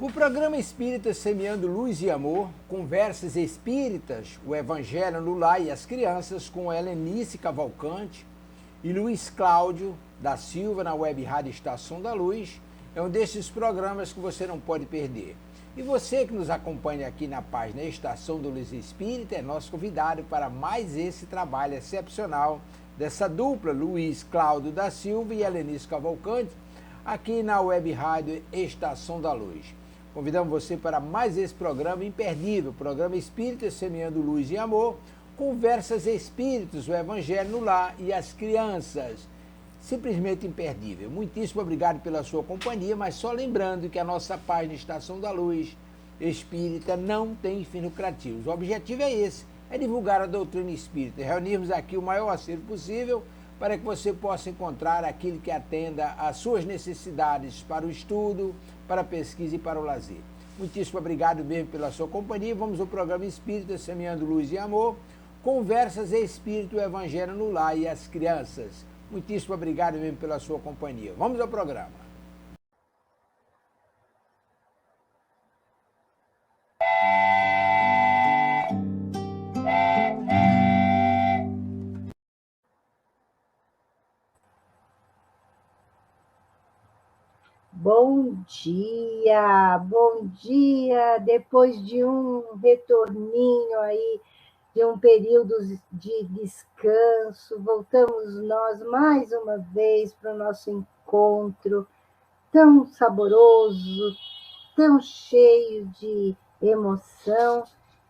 O programa Espírita Semeando Luz e Amor, Conversas Espíritas, o Evangelho no Lar e as Crianças, com Helenice Cavalcante e Luiz Cláudio da Silva, na Web Rádio Estação da Luz, é um desses programas que você não pode perder. E você que nos acompanha aqui na página Estação da Luz Espírita é nosso convidado para mais esse trabalho excepcional dessa dupla, Luiz Cláudio da Silva e Helenice Cavalcante, aqui na Web Rádio Estação da Luz. Convidamos você para mais esse programa imperdível, programa Espírita Semeando Luz e Amor, Conversas Espíritas, o Evangelho no Lar e as Crianças. Simplesmente imperdível. Muitíssimo obrigado pela sua companhia, mas só lembrando que a nossa página Estação da Luz Espírita não tem fins lucrativos. O objetivo é esse, é divulgar a doutrina espírita, reunirmos aqui o maior acervo possível para que você possa encontrar aquilo que atenda às suas necessidades para o estudo, para a pesquisa e para o lazer. Muitíssimo obrigado mesmo pela sua companhia. Vamos ao programa Espírita Semeando Luz e Amor, Conversas Espírito, o Evangelho no Lar e as Crianças. Muitíssimo obrigado mesmo pela sua companhia. Vamos ao programa. Bom dia, depois de um retorninho aí, de um período de descanso, voltamos nós mais uma vez para o nosso encontro tão saboroso, tão cheio de emoção,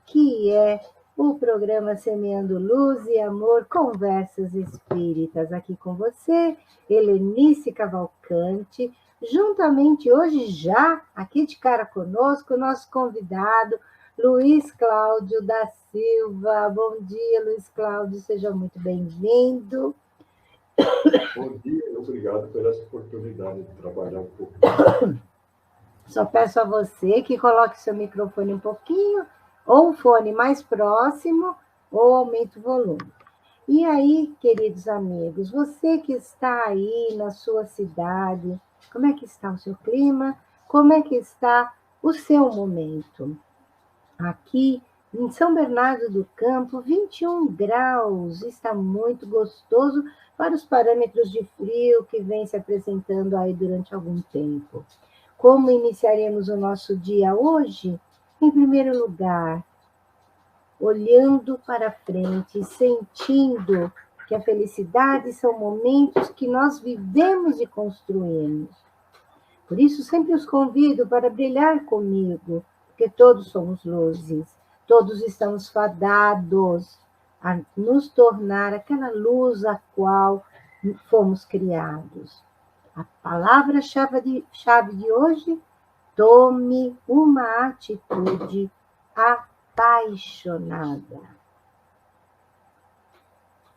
que é o programa Semeando Luz e Amor, Conversas Espíritas. Aqui com você, Helenice Cavalcante, juntamente hoje já, aqui de cara conosco, o nosso convidado, Luiz Cláudio da Silva. Bom dia, Luiz Cláudio, seja muito bem-vindo. Bom dia, obrigado por essa oportunidade de trabalhar um pouco. Só peço a você que coloque seu microfone um pouquinho, ou o fone mais próximo, ou aumente o volume. E aí, queridos amigos, você que está aí na sua cidade, como é que está o seu clima? Como é que está o seu momento? Aqui em São Bernardo do Campo, 21 graus, está muito gostoso para os parâmetros de frio que vem se apresentando aí durante algum tempo. Como iniciaremos o nosso dia hoje? Em primeiro lugar, olhando para frente, sentindo que a felicidade são momentos que nós vivemos e construímos. Por isso, sempre os convido para brilhar comigo, porque todos somos luzes, todos estamos fadados a nos tornar aquela luz a qual fomos criados. A palavra-chave de hoje: tome uma atitude apaixonada.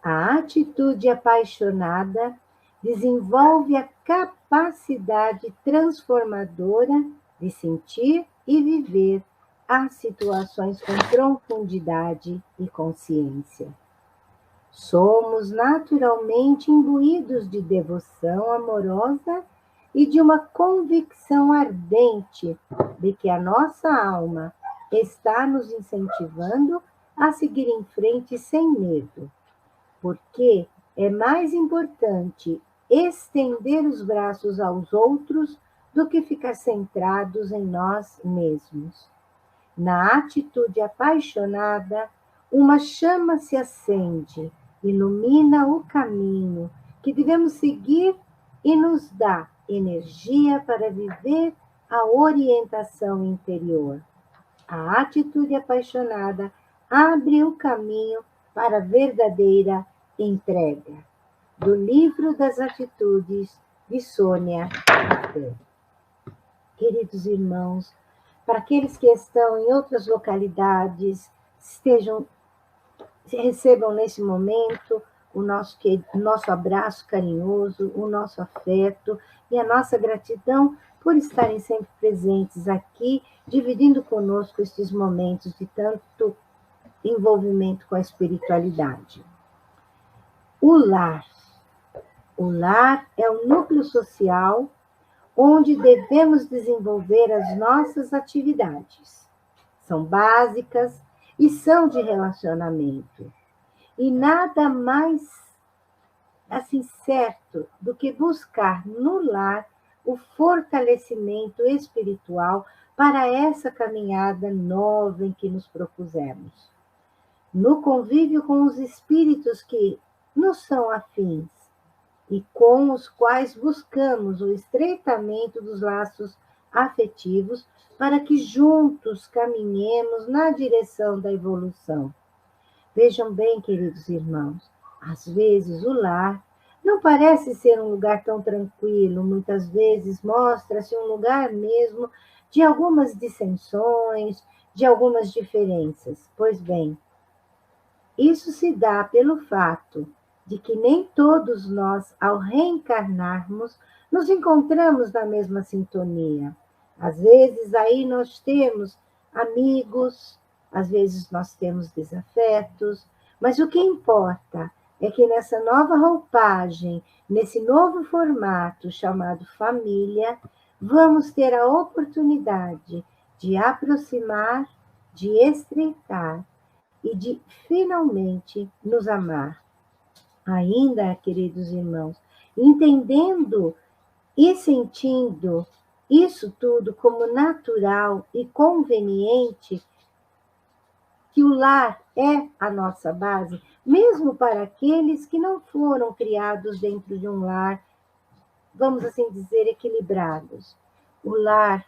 A atitude apaixonada desenvolve a capacidade transformadora de sentir e viver as situações com profundidade e consciência. Somos naturalmente imbuídos de devoção amorosa e de uma convicção ardente de que a nossa alma está nos incentivando a seguir em frente sem medo, porque é mais importante estender os braços aos outros do que ficar centrados em nós mesmos. Na atitude apaixonada, uma chama se acende, ilumina o caminho que devemos seguir e nos dá energia para viver a orientação interior. A atitude apaixonada abre o caminho para a verdadeira entrega. Do livro das Atitudes, de Sônia Raffel. Queridos irmãos, para aqueles que estão em outras localidades, recebam nesse momento o nosso abraço carinhoso, o nosso afeto e a nossa gratidão por estarem sempre presentes aqui, dividindo conosco estes momentos de tanto envolvimento com a espiritualidade. O lar. O lar é o núcleo social onde devemos desenvolver as nossas atividades. São básicas e são de relacionamento. E nada mais assim certo do que buscar no lar o fortalecimento espiritual para essa caminhada nova em que nos propusemos. No convívio com os espíritos que nos são afins e com os quais buscamos o estreitamento dos laços afetivos para que juntos caminhemos na direção da evolução. Vejam bem, queridos irmãos, às vezes o lar não parece ser um lugar tão tranquilo, muitas vezes mostra-se um lugar mesmo de algumas dissensões, de algumas diferenças. Pois bem, isso se dá pelo fato de que nem todos nós, ao reencarnarmos, nos encontramos na mesma sintonia. Às vezes aí nós temos amigos, às vezes nós temos desafetos, mas o que importa é que nessa nova roupagem, nesse novo formato chamado família, vamos ter a oportunidade de aproximar, de estreitar e de finalmente nos amar. Ainda, queridos irmãos, entendendo e sentindo isso tudo como natural e conveniente, que o lar é a nossa base, mesmo para aqueles que não foram criados dentro de um lar, vamos assim dizer, equilibrados. O lar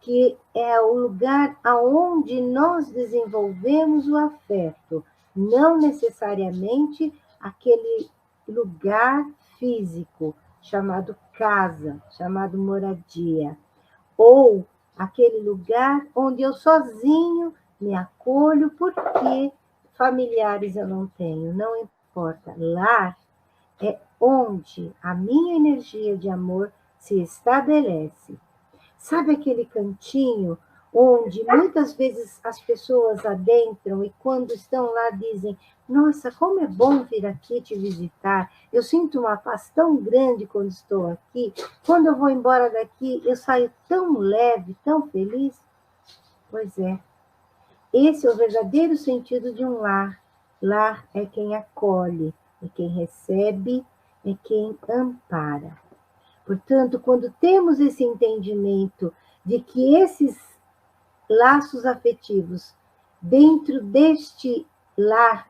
que é o lugar aonde nós desenvolvemos o afeto, não necessariamente aquele lugar físico chamado casa, chamado moradia, ou aquele lugar onde eu sozinho me acolho porque familiares eu não tenho, não importa. Lar é onde a minha energia de amor se estabelece. Sabe aquele cantinho onde muitas vezes as pessoas adentram e quando estão lá dizem: nossa, como é bom vir aqui te visitar, eu sinto uma paz tão grande quando estou aqui, quando eu vou embora daqui eu saio tão leve, tão feliz? Pois é, esse é o verdadeiro sentido de um lar. Lar é quem acolhe, é quem recebe, é quem ampara. Portanto, quando temos esse entendimento de que esses laços afetivos dentro deste lar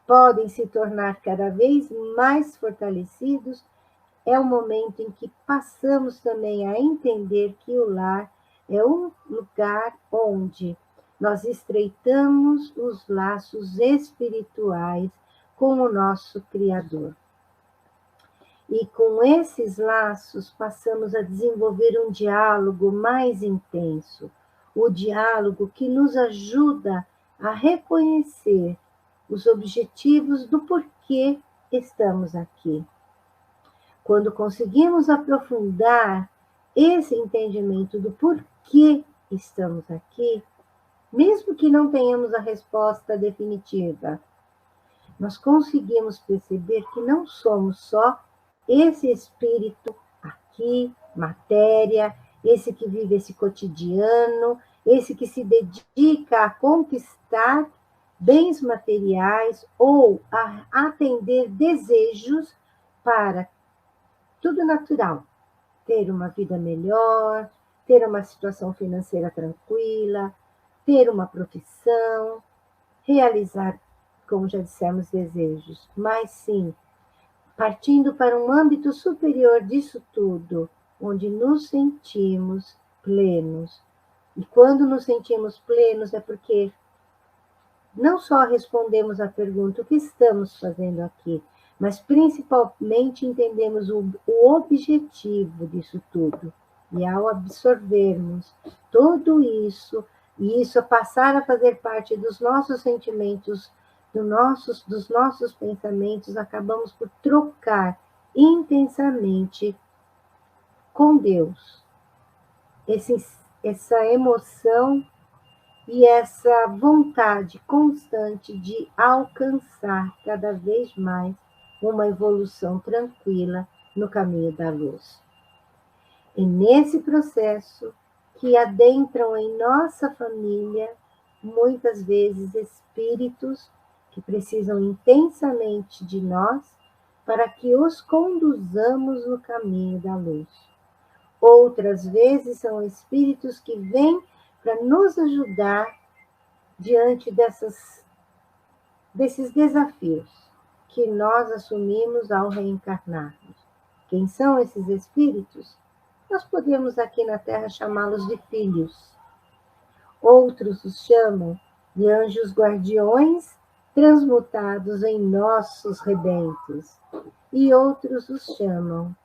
podem se tornar cada vez mais fortalecidos, é o momento em que passamos também a entender que o lar é um lugar onde nós estreitamos os laços espirituais com o nosso Criador. E com esses laços passamos a desenvolver um diálogo mais intenso, o diálogo que nos ajuda a reconhecer os objetivos do porquê estamos aqui. Quando conseguimos aprofundar esse entendimento do porquê estamos aqui, mesmo que não tenhamos a resposta definitiva, nós conseguimos perceber que não somos só esse espírito aqui, matéria, esse que vive esse cotidiano, esse que se dedica a conquistar bens materiais ou a atender desejos para tudo natural, ter uma vida melhor, ter uma situação financeira tranquila, ter uma profissão, realizar, como já dissemos, desejos, mas sim, partindo para um âmbito superior disso tudo, onde nos sentimos plenos. E quando nos sentimos plenos é porque não só respondemos à pergunta o que estamos fazendo aqui, mas principalmente entendemos o objetivo disso tudo. E ao absorvermos tudo isso, e isso passar a fazer parte dos nossos sentimentos, dos nossos pensamentos, acabamos por trocar intensamente com Deus essa emoção e essa vontade constante de alcançar cada vez mais uma evolução tranquila no caminho da luz. E nesse processo que adentram em nossa família, muitas vezes espíritos que precisam intensamente de nós para que os conduzamos no caminho da luz. Outras vezes são espíritos que vêm para nos ajudar diante desses desafios que nós assumimos ao reencarnarmos. Quem são esses espíritos? Nós podemos aqui na Terra chamá-los de filhos. Outros os chamam de anjos guardiões transmutados em nossos rebentos. E outros os chamam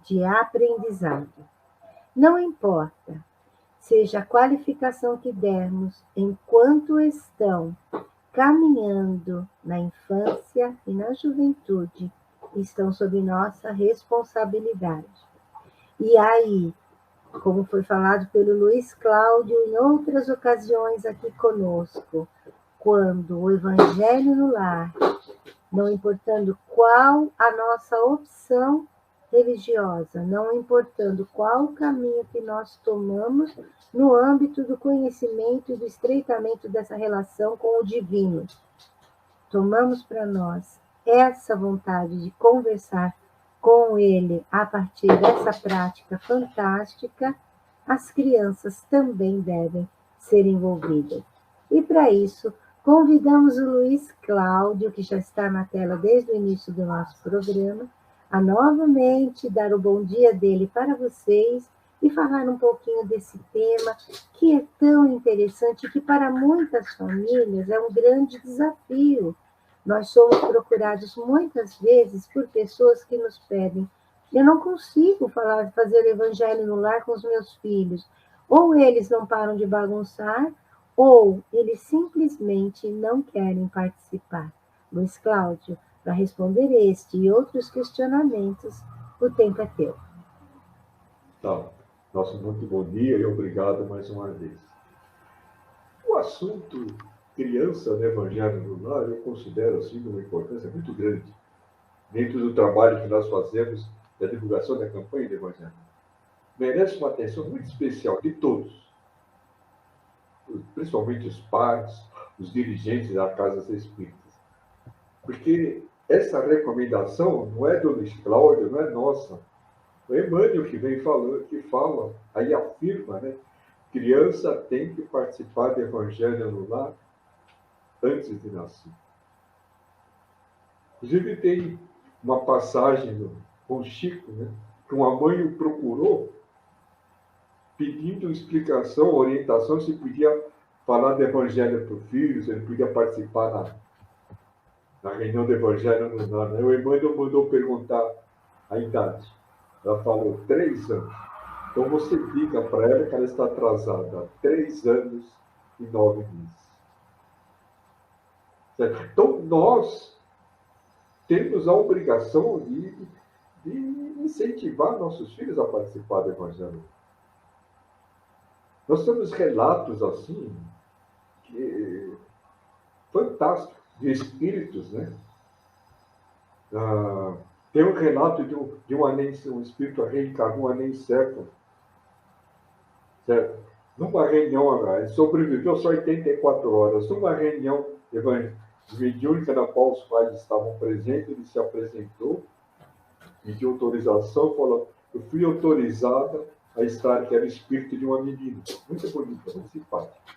de aprendizado. Não importa, seja a qualificação que dermos enquanto estão caminhando na infância e na juventude, estão sob nossa responsabilidade. E aí, como foi falado pelo Luiz Cláudio em outras ocasiões aqui conosco, quando o Evangelho no lar, não importando qual a nossa opção religiosa, não importando qual o caminho que nós tomamos no âmbito do conhecimento e do estreitamento dessa relação com o divino, tomamos para nós essa vontade de conversar com ele a partir dessa prática fantástica, as crianças também devem ser envolvidas. E para isso, convidamos o Luiz Cláudio, que já está na tela desde o início do nosso programa, a novamente dar o bom dia dele para vocês e falar um pouquinho desse tema que é tão interessante e que para muitas famílias é um grande desafio. Nós somos procurados muitas vezes por pessoas que nos pedem: eu não consigo fazer o evangelho no lar com os meus filhos. Ou eles não param de bagunçar, ou eles simplesmente não querem participar. Luiz Cláudio, para responder este e outros questionamentos, o tempo é teu. Tá. Nosso muito bom dia e obrigado mais uma vez. O assunto criança no Evangelho no lar, eu considero assim de uma importância muito grande dentro do trabalho que nós fazemos da divulgação da campanha do Evangelho. Merece uma atenção muito especial de todos, principalmente os pais, os dirigentes das casas espíritas, porque essa recomendação não é do Luiz Cláudio, não é nossa. O Emmanuel que vem falando, que fala, aí afirma, né? Criança tem que participar do Evangelho no lar antes de nascer. Inclusive tem uma passagem com Chico, né? Que uma mãe o procurou pedindo explicação, orientação, se podia falar do Evangelho para o filho, se ele podia participar na reunião do Evangelho no lar. O Emmanuel mandou perguntar a idade. Ela falou 3 anos. Então você diga para ela que ela está atrasada há 3 anos e 9 meses. Certo? Então nós temos a obrigação de incentivar nossos filhos a participar do Evangelho. Nós temos relatos assim, fantásticos, de espíritos, né? Tem um relato de um espírito reencarnou, um anencefalo, certo? Numa reunião, ele sobreviveu só 84 horas. Numa reunião mediúnica na qual os pais estavam presentes, ele se apresentou, pediu autorização, falou: eu fui autorizada a estar, que era o espírito de uma menina. Muito bonita, muito simpática.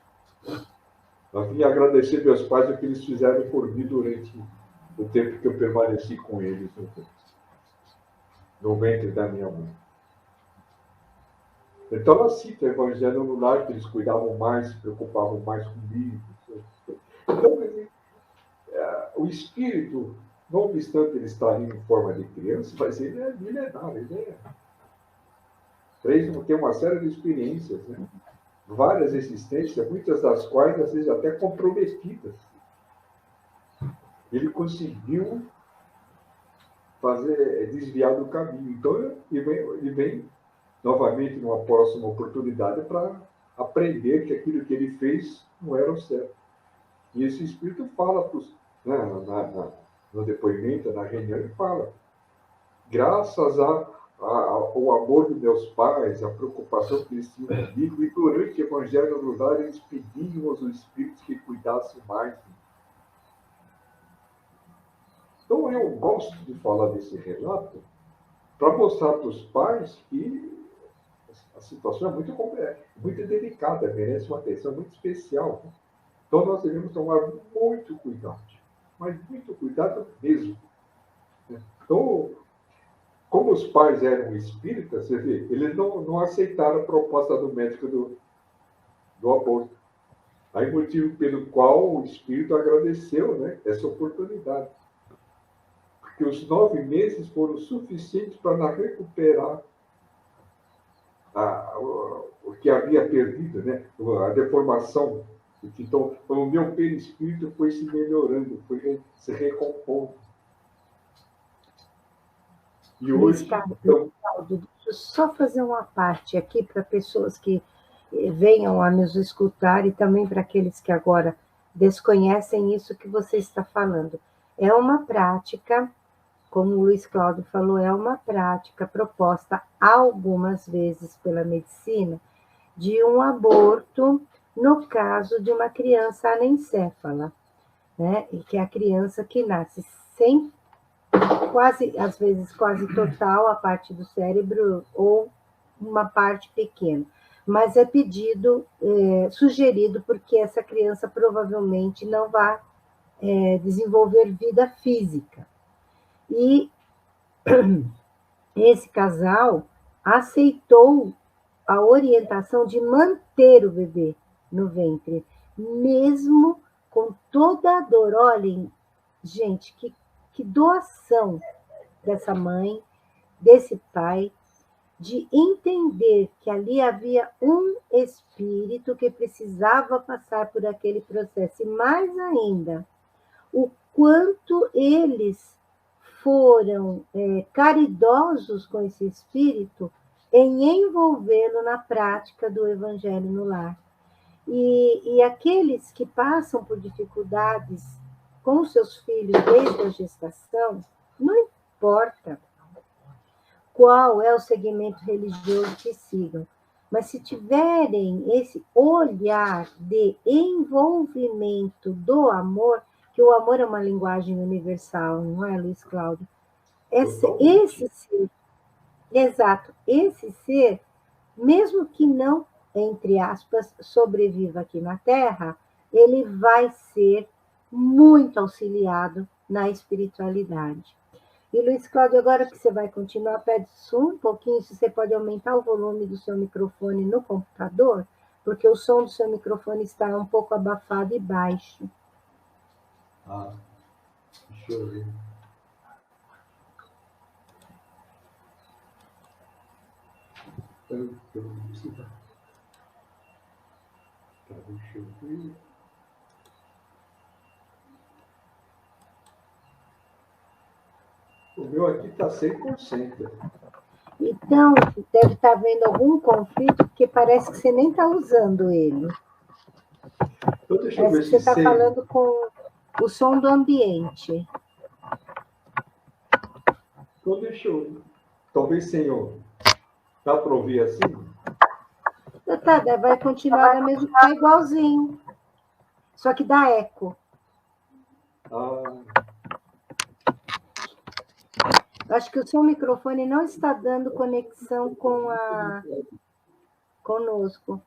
Eu vim agradecer meus pais o que eles fizeram por mim durante o tempo que eu permaneci com eles no ventre da minha mãe. Então ela cita o Evangelho no lar, que eles cuidavam mais, se preocupavam mais comigo. Então, o espírito, não obstante ele estar em forma de criança, mas ele é milenar, tem uma série de experiências, né? Várias existências, muitas das quais, às vezes, até comprometidas. Ele conseguiu desviar do caminho. Então, ele vem novamente numa próxima oportunidade para aprender que aquilo que ele fez não era o certo. E esse espírito fala, no depoimento, na reunião, ele fala: graças o amor dos meus pais, a preocupação que eles tinham comigo, e durante o Evangelho no Lar eles pediam aos Espíritos que cuidassem mais. Então eu gosto de falar desse relato para mostrar para os pais que a situação é muito complexa, muito delicada, merece uma atenção muito especial. Então nós devemos tomar muito cuidado, mas muito cuidado mesmo. Então, como os pais eram espíritas, você vê, eles não aceitaram a proposta do médico do aborto. Aí, motivo pelo qual o espírito agradeceu, né, essa oportunidade. Porque os 9 meses foram suficientes para recuperar o que havia perdido, né, a deformação. Então, o meu perispírito foi se melhorando, foi se recompondo. E hoje, então... Deixa eu só fazer uma parte aqui para pessoas que venham a nos escutar e também para aqueles que agora desconhecem isso que você está falando. É uma prática, como o Luiz Cláudio falou, é uma prática proposta algumas vezes pela medicina de um aborto no caso de uma criança anencéfala, né? E que é a criança que nasce sem quase, às vezes, quase total a parte do cérebro ou uma parte pequena. Mas é pedido, sugerido, porque essa criança provavelmente não vai desenvolver vida física. E esse casal aceitou a orientação de manter o bebê no ventre, mesmo com toda a dor. Olhem, gente, que doação dessa mãe, desse pai, de entender que ali havia um espírito que precisava passar por aquele processo. E mais ainda, o quanto eles foram caridosos com esse espírito em envolvê-lo na prática do Evangelho no lar. E aqueles que passam por dificuldades com seus filhos desde a gestação, não importa qual é o segmento religioso que sigam, mas se tiverem esse olhar de envolvimento do amor, que o amor é uma linguagem universal, não é, Luiz Cláudio? Esse ser, exato, esse ser, mesmo que não, entre aspas, sobreviva aqui na Terra, ele vai ser muito auxiliado na espiritualidade. E, Luiz Cláudio, agora que você vai continuar, pede só um pouquinho, se você pode aumentar o volume do seu microfone no computador, porque o som do seu microfone está um pouco abafado e baixo. Deixa eu ver. Deixa eu ver. O meu aqui está 100%. Então, deve estar havendo algum conflito, porque parece que você nem está usando ele. Então, deixa eu ver se você está falando com o som do ambiente. Então, deixa eu... Talvez sem o... Dá para ouvir assim? Tá, vai continuar da mesma forma, igualzinho. Só que dá eco. Acho que o seu microfone não está dando conexão com conosco.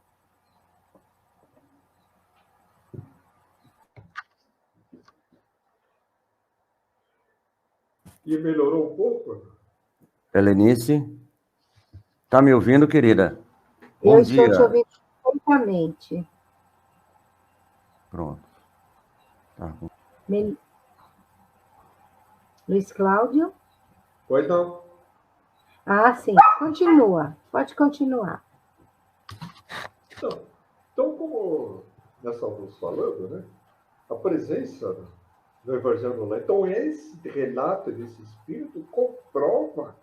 E melhorou um pouco? Helenice, está me ouvindo, querida? Bom dia. Eu estou te ouvindo perfeitamente. Pronto. Tá. Luiz Cláudio? Pois não. Sim. Continua. Pode continuar. Então, como nós estávamos falando, né? A presença do Evangelho no Lar. Então, esse relato desse espírito comprova,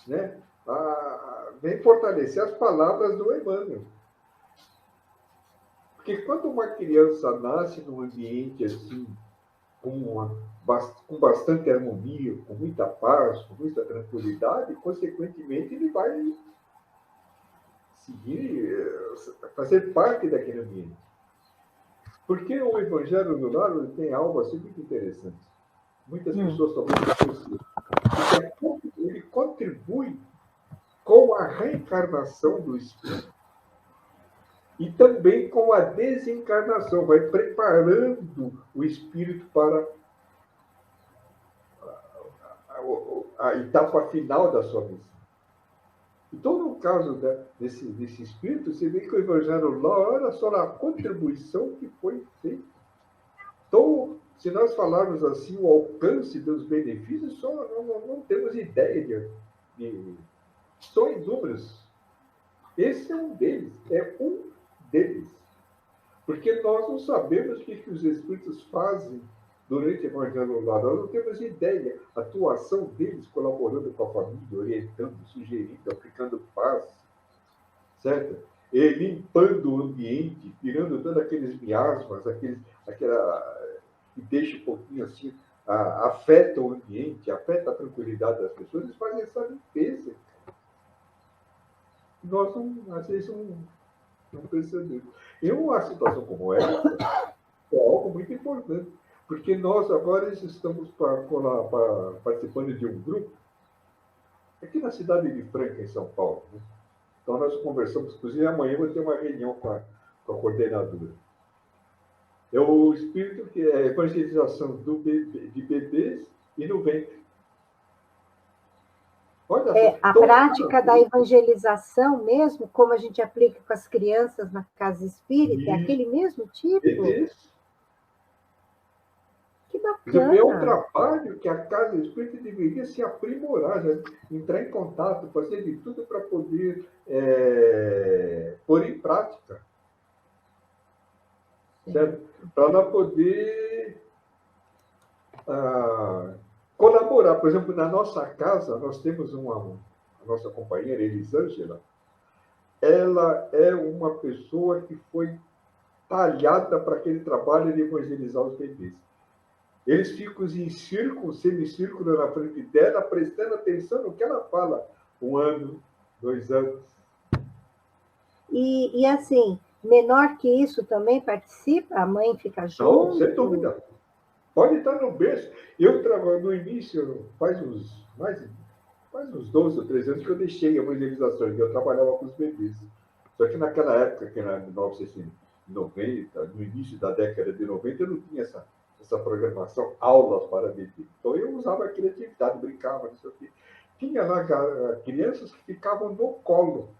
né? Vem fortalecer as palavras do Emmanuel. Porque quando uma criança nasce num ambiente assim, com bastante harmonia, com muita paz, com muita tranquilidade, e, consequentemente, ele vai seguir, fazer parte daquele ambiente. Porque o Evangelho do Lar tem algo assim muito interessante. Muitas pessoas talvez não conheçam. Ele contribui com a reencarnação do espírito e também com a desencarnação, vai preparando o espírito para a etapa final da sua missão. Então, no caso desse espírito, você vê que o Evangelho lá, olha só a contribuição que foi feita. Então, se nós falarmos assim, o alcance dos benefícios, só não temos ideia são inúmeros. Esse é um deles, Porque nós não sabemos o que os espíritos fazem durante o Evangelho lá. Nós não temos ideia. A atuação deles colaborando com a família, orientando, sugerindo, aplicando paz, certo? E limpando o ambiente, tirando todos aqueles miasmas, aquela que deixa um pouquinho assim, afeta o ambiente, afeta a tranquilidade das pessoas, eles fazem essa limpeza. Nós, às vezes, não percebemos. E uma situação como essa é algo muito importante, porque nós agora estamos participando de um grupo aqui na cidade de Franca, em São Paulo. Né? Então, nós conversamos, inclusive amanhã vou ter uma reunião com a coordenadora. É o espírito que é a evangelização de bebês e no ventre. Olha, a prática da evangelização mesmo, como a gente aplica com as crianças na casa espírita, é aquele mesmo tipo? Bebês. Que bacana. É um trabalho que a casa espírita deveria se aprimorar, né? Entrar em contato, fazer de tudo para poder pôr em prática. Certo? Para ela poder colaborar. Por exemplo, na nossa casa, nós temos a nossa companheira, Elisângela, ela é uma pessoa que foi talhada para aquele trabalho de evangelizar os bebês. Eles ficam em círculo, semicírculo na frente dela, prestando atenção no que ela fala. 1 ano, 2 anos. E assim, menor que isso também participa? A mãe fica junto? Não, sem dúvida. Pode estar no berço. Eu trabalho no início, faz uns 12 ou 13 anos que eu deixei a evangelização, eu trabalhava com os bebês. Só que naquela época, que era 1990, no início da década de 90, eu não tinha essa programação, aulas para bebê. Então eu usava a criatividade, brincava, não sei o quê. Tinha lá crianças que ficavam no colo.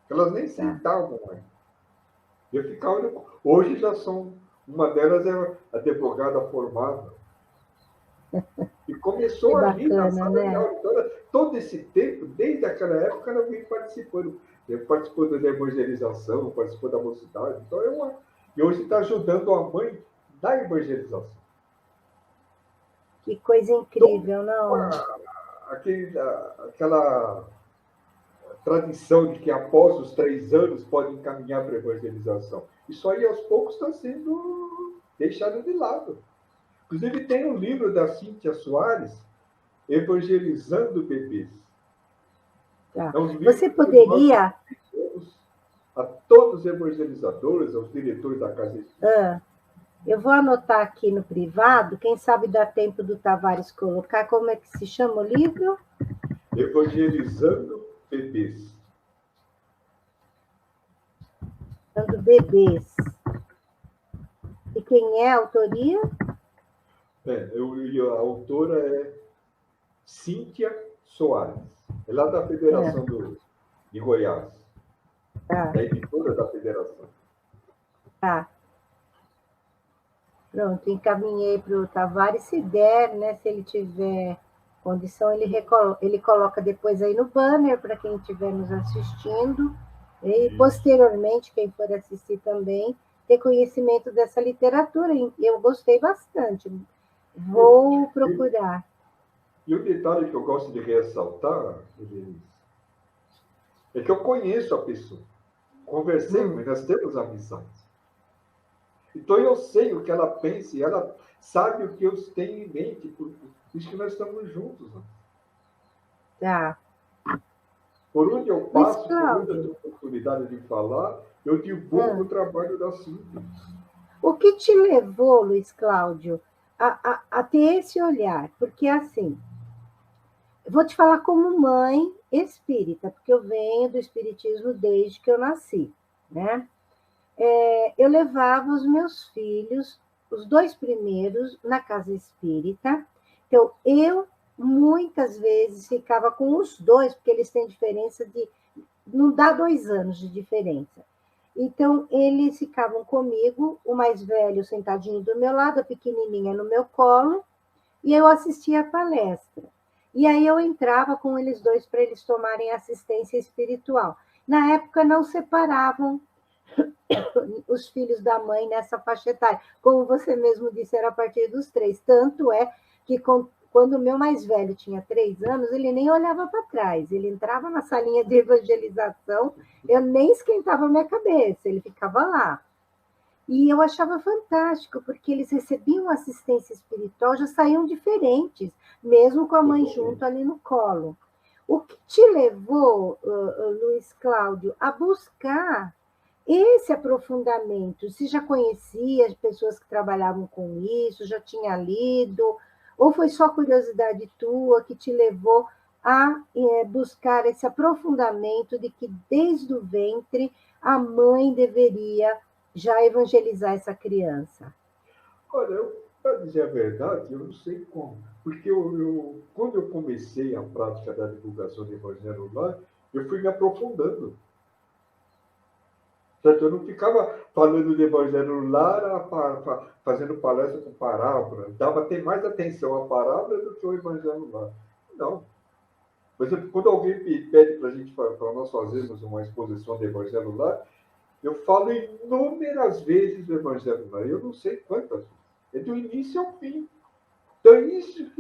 Elas nem sentavam mais. Eu ficava no colo. Hoje já são. Uma delas é advogada formada. E começou ali na sala de aula. Então, todo esse tempo, desde aquela época, ela vem participando. Participou da evangelização, participou da mocidade. Então, e hoje está ajudando a mãe na evangelização. Que coisa incrível, então, não? Aquela tradição de que após os 3 anos pode encaminhar para a evangelização. Isso aí, aos poucos, está sendo deixado de lado. Inclusive, tem um livro da Cíntia Soares, Evangelizando Bebês. Tá. Você poderia... A todos os evangelizadores, aos diretores da Casa Espírita. Eu vou anotar aqui no privado, quem sabe dá tempo do Tavares colocar, como é que se chama o livro? Evangelizando Bebês. Bebês. E quem é a autoria? A autora é Cíntia Soares. É lá da Federação de Goiás. É editora da Federação. Tá. Pronto, encaminhei para o Tavares. Se der, né, se ele tiver condição, ele coloca depois aí no banner para quem estiver nos assistindo. E, posteriormente, quem for assistir também, ter conhecimento dessa literatura. Eu gostei bastante. Vou procurar. E o detalhe que eu gosto de ressaltar, é que eu conheço a pessoa. Conversei com ele, nós temos amizade. Então eu sei o que ela pensa e ela sabe o que eu tenho em mente, por isso que nós estamos juntos. Né? Tá. Por onde eu Luiz passo, por onde eu Cláudio, tenho oportunidade de falar, eu divulgo o trabalho da síntese. o que te levou, Luiz Cláudio, a ter esse olhar? Porque, assim, eu vou te falar como mãe espírita, porque eu venho do espiritismo desde que eu nasci, né? Eu levava os meus filhos, os 2 primeiros, na casa espírita. Então, eu muitas vezes ficava com os 2, porque eles têm diferença de. Não dá 2 anos de diferença. Então, eles ficavam comigo, o mais velho sentadinho do meu lado, a pequenininha no meu colo, e eu assistia a palestra. E aí eu entrava com eles 2 para eles tomarem assistência espiritual. Na época, não separavam os filhos da mãe nessa faixa etária. Como você mesmo disse, era a partir dos 3. Tanto é que quando o meu mais velho tinha 3 anos, ele nem olhava para trás. Ele entrava na salinha de evangelização, eu nem esquentava a minha cabeça, ele ficava lá. E eu achava fantástico, porque eles recebiam assistência espiritual, já saíam diferentes, mesmo com a mãe junto ali no colo. O que te levou, Luiz Cláudio, a buscar esse aprofundamento? Você já conhecia as pessoas que trabalhavam com isso, já tinha lido, ou foi só curiosidade tua que te levou a buscar esse aprofundamento de que desde o ventre a mãe deveria já evangelizar essa criança? Olha, para dizer a verdade, eu não sei como. Porque quando eu comecei a prática da divulgação do Evangelho lá, eu fui me aprofundando. Certo? Eu não ficava falando de Evangelho lá, fazendo palestra com parábola. Dava até mais atenção à parábola do que ao Evangelho lá. Não. Por exemplo, quando alguém me pede para nós fazermos uma exposição de Evangelho lá, eu falo inúmeras vezes do Evangelho lá. Eu não sei quantas. É do início ao fim. Então, é isso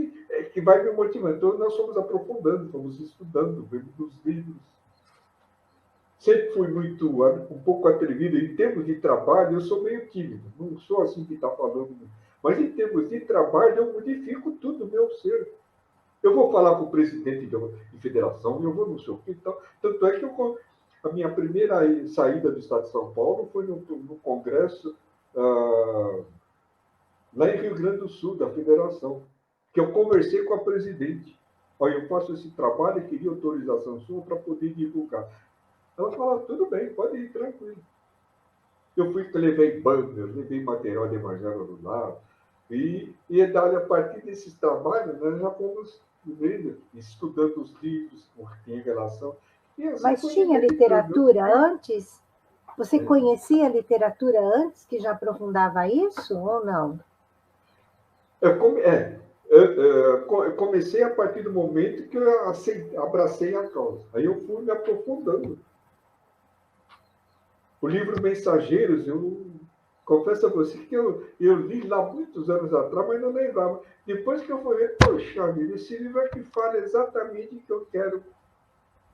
que vai me motivando. Então, nós fomos aprofundando, fomos estudando, vendo os livros. Sempre fui um pouco atrevido. Em termos de trabalho, eu sou meio tímido. Não sou assim que está falando. Mas em termos de trabalho, eu modifico tudo o meu ser. Eu vou falar com o presidente de federação, eu vou não sei o que. Tanto é que a minha primeira saída do Estado de São Paulo foi no congresso lá em Rio Grande do Sul, da federação, que eu conversei com a presidente. Olha, eu faço esse trabalho e queria autorização sua para poder divulgar. Ela falou, tudo bem, pode ir, tranquilo. Eu levei banner, levei material de evangelho do lado, e a partir desses trabalhos, nós já fomos vendo, estudando os livros em relação. E assim Mas tinha literatura antes? Você conhecia a literatura antes que já aprofundava isso ou não? Eu comecei a partir do momento que eu abracei a causa. Aí eu fui me aprofundando. O livro Mensageiros, eu confesso a você que eu li lá muitos anos atrás, mas não lembrava. Depois que eu fui ver, poxa vida, esse livro é que fala exatamente o que eu quero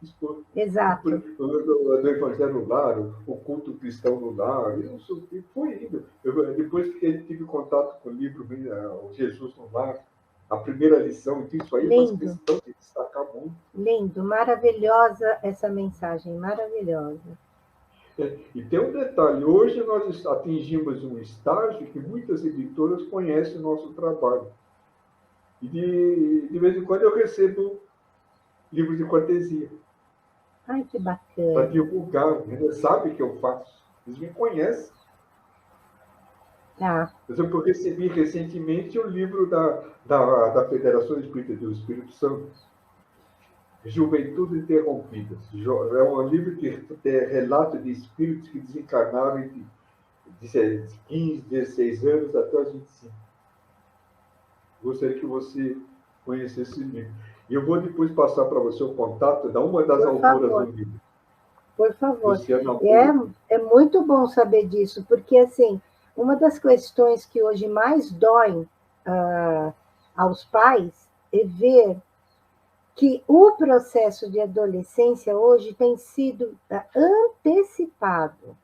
expor. Exato. Do Evangelho no Lar, o culto cristão no lar, fui indo. Depois que tive contato com o livro o Jesus no Lar, a primeira lição disso aí, mas questão de destacar muito. Lindo, maravilhosa essa mensagem, maravilhosa. E tem um detalhe, hoje nós atingimos um estágio que muitas editoras conhecem o nosso trabalho. E de vez em quando eu recebo livros de cortesia. Ai, que bacana. Para divulgar, eles sabem que eu faço. Eles me conhecem. Ah. Por exemplo, eu recebi recentemente o livro da Federação Espírita do Espírito Santo, Juventude Interrompida. É um livro que tem relato de espíritos que desencarnaram de 15, 16 anos até os 25. Gostaria que você conhecesse esse livro. E eu vou depois passar para você o contato de uma das autoras do livro. Por favor. É muito bom saber disso, porque, assim, uma das questões que hoje mais doem aos pais é ver que o processo de adolescência hoje tem sido antecipado.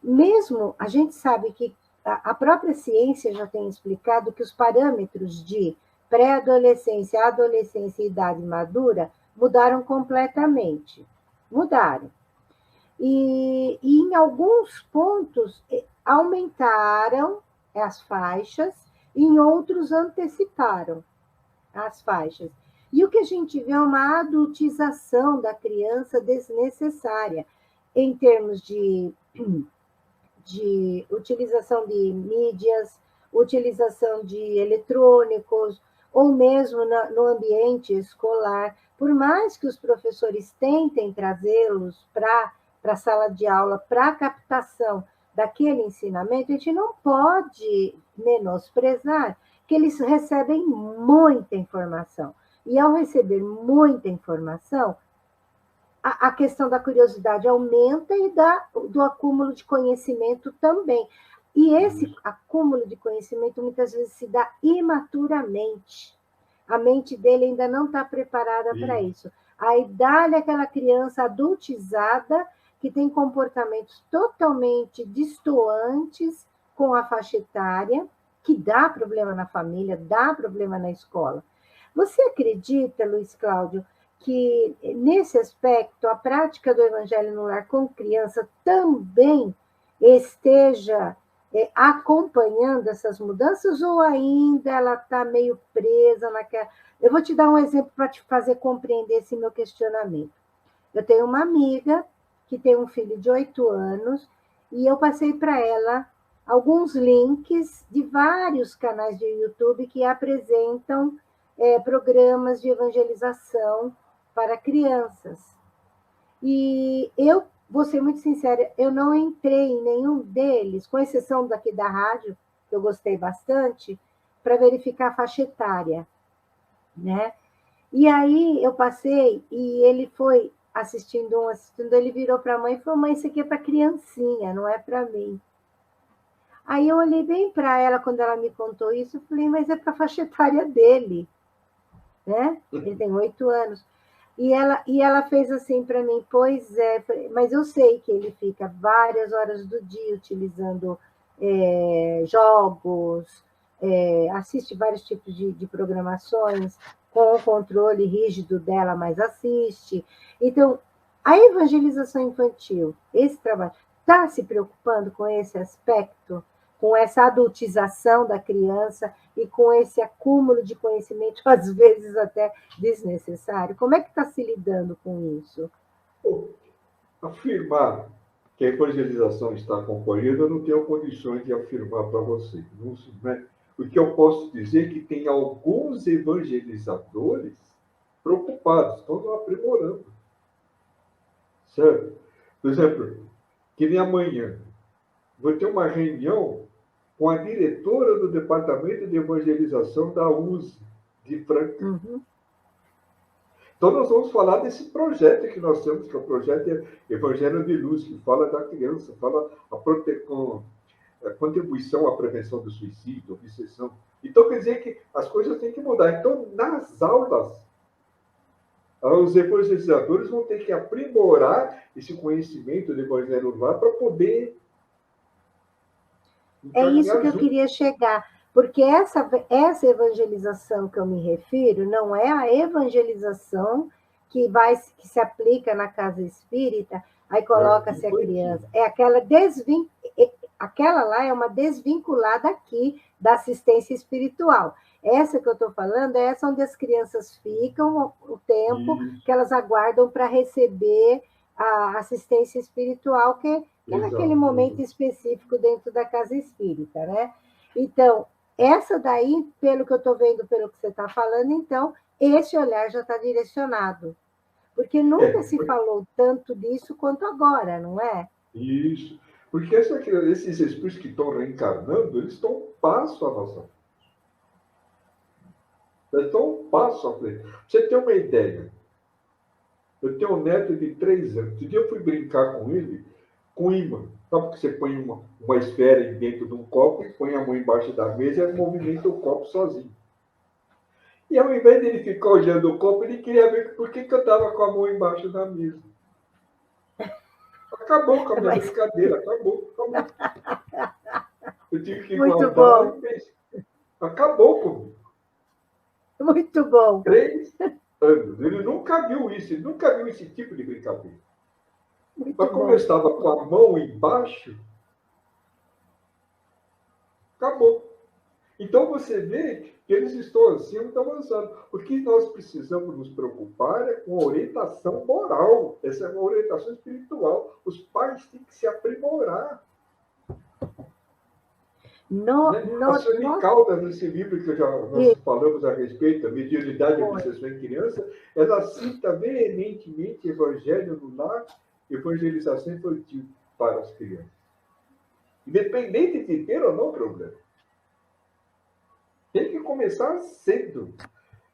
Mesmo, a gente sabe que a própria ciência já tem explicado que os parâmetros de pré-adolescência, adolescência e idade madura mudaram completamente. Mudaram. E em alguns pontos aumentaram as faixas, em outros anteciparam as faixas. E o que a gente vê é uma adultização da criança desnecessária, em termos de utilização de mídias, utilização de eletrônicos, ou mesmo no ambiente escolar. Por mais que os professores tentem trazê-los para a sala de aula, para a captação daquele ensinamento, a gente não pode menosprezar que eles recebem muita informação. E, ao receber muita informação, a questão da curiosidade aumenta e do acúmulo de conhecimento também. E esse acúmulo de conhecimento muitas vezes se dá imaturamente. A mente dele ainda não está preparada para isso. Aí dá-lhe aquela criança adultizada que tem comportamentos totalmente distoantes com a faixa etária, que dá problema na família, dá problema na escola. Você acredita, Luiz Cláudio, que, nesse aspecto, a prática do Evangelho no Lar com criança também esteja acompanhando essas mudanças, ou ainda ela está meio presa naquela... Eu vou te dar um exemplo para te fazer compreender esse meu questionamento. Eu tenho uma amiga que tem um filho de 8 anos, e eu passei para ela alguns links de vários canais de YouTube que apresentam programas de evangelização para crianças. E eu vou ser muito sincera, eu não entrei em nenhum deles, com exceção daqui da rádio, que eu gostei bastante, para verificar a faixa etária, né? E aí eu passei, e ele foi assistindo, ele virou para a mãe e falou: mãe, isso aqui é para criancinha, não é para mim. Aí eu olhei bem para ela quando ela me contou isso, eu falei: mas é para a faixa etária dele, né? Ele tem 8 anos. E ela fez assim para mim: pois é, mas eu sei que ele fica várias horas do dia utilizando jogos, assiste vários tipos de programações, com o controle rígido dela, mas assiste. Então, a evangelização infantil, esse trabalho, está se preocupando com esse aspecto, com essa adultização da criança e com esse acúmulo de conhecimento, às vezes até desnecessário? Como é que está se lidando com isso? Afirmar que a evangelização está acompanhando, eu não tenho condições de afirmar para você. Não, né? O que eu posso dizer é que tem alguns evangelizadores preocupados, estão aprimorando. Certo? Por exemplo, que nem amanhã, vou ter uma reunião com a diretora do Departamento de Evangelização da USE, de Franca. Uhum. Então, nós vamos falar desse projeto que nós temos, que é o projeto Evangelho de Luz, que fala da criança, fala a contribuição à prevenção do suicídio, obsessão. Então, quer dizer que as coisas têm que mudar. Então, nas aulas, os evangelizadores vão ter que aprimorar esse conhecimento do Evangelho no Lar para poder... É isso que eu queria chegar, porque essa evangelização que eu me refiro não é a evangelização que se aplica na casa espírita, aí coloca-se a criança. É aquela lá é uma desvinculada aqui da assistência espiritual. Essa que eu estou falando é essa onde as crianças ficam o tempo que elas aguardam para receber a assistência espiritual, que é naquele momento específico dentro da casa espírita, né? Então, essa daí, pelo que eu estou vendo, pelo que você está falando, então, esse olhar já está direcionado. Porque nunca se falou tanto disso quanto agora, não é? Isso. Porque esses espíritos que estão reencarnando, eles estão um passo à nossa frente. Eles estão um passo à frente. Pra você ter uma ideia, eu tenho um neto de 3 anos. Um dia eu fui brincar com ele com imã. Sabe que você põe uma esfera dentro de um copo e põe a mão embaixo da mesa e movimenta o copo sozinho. E ao invés de ele ficar olhando o copo, ele queria ver por que eu estava com a mão embaixo da mesa. Acabou com a minha brincadeira, acabou. Eu tive que Muito guardar bom. e pensei, acabou comigo. Muito bom. 3 anos. Ele nunca viu isso, ele nunca viu esse tipo de brincadeira. Muito Mas como eu bom. estava com a mão embaixo, acabou. Então você vê que eles estão assim muito avançados. O que nós precisamos nos preocupar é com a orientação moral, essa é uma orientação espiritual. Os pais têm que se aprimorar. A Sueli Caldas, nesse livro que nós falamos a respeito, a mediunidade e obsessão em criança, ela cita veementemente Evangelho no Lar, evangelização infantil para as crianças. Independente de ter ou não problema. Tem que começar cedo.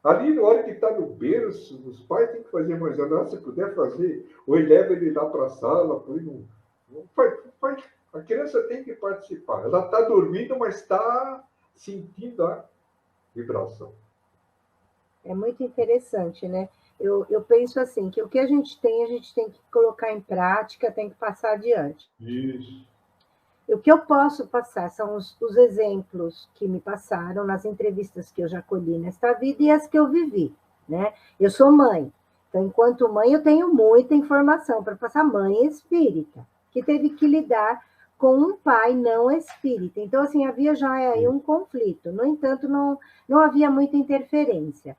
Ali, na hora que está no berço, os pais têm que fazer mais nada. Se puder fazer, ou leva ele lá para a sala, põe no. Faz. A criança tem que participar. Ela está dormindo, mas está sentindo a vibração. É muito interessante, né? Eu penso assim, que o que a gente tem que colocar em prática, tem que passar adiante. Isso. O que eu posso passar são os exemplos que me passaram nas entrevistas que eu já colhi nesta vida e as que eu vivi, né? Eu sou mãe, então, enquanto mãe, eu tenho muita informação para passar. Mãe espírita, que teve que lidar com um pai não espírita. Então, assim, havia já aí um conflito. No entanto, não havia muita interferência.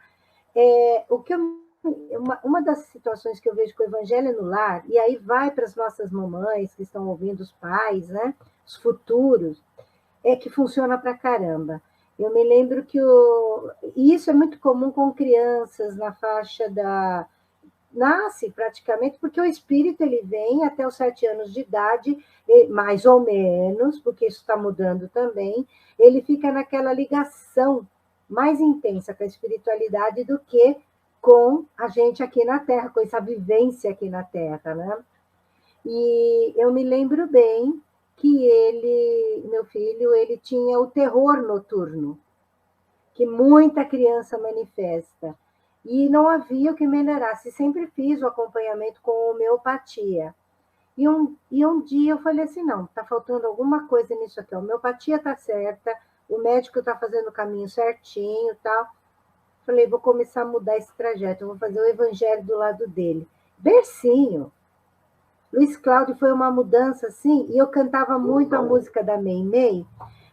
Uma das situações que eu vejo com o Evangelho no Lar, e aí vai para as nossas mamães que estão ouvindo, os pais, né? Os futuros, é que funciona para caramba. Eu me lembro que e isso é muito comum com crianças na faixa da... Nasce praticamente, porque o espírito ele vem até os 7 anos de idade, mais ou menos, porque isso está mudando também, ele fica naquela ligação mais intensa com a espiritualidade do que com a gente aqui na Terra, com essa vivência aqui na Terra, né? E eu me lembro bem que meu filho, ele tinha o terror noturno, que muita criança manifesta. E não havia o que melhorasse. Sempre fiz o acompanhamento com homeopatia. E um dia eu falei assim, não, está faltando alguma coisa nisso aqui. A homeopatia está certa, o médico está fazendo o caminho certinho, tal. Falei, vou começar a mudar esse trajeto, eu vou fazer o evangelho do lado dele. Bercinho. Luiz Cláudio foi uma mudança, assim, e eu cantava muito a música da Meimei,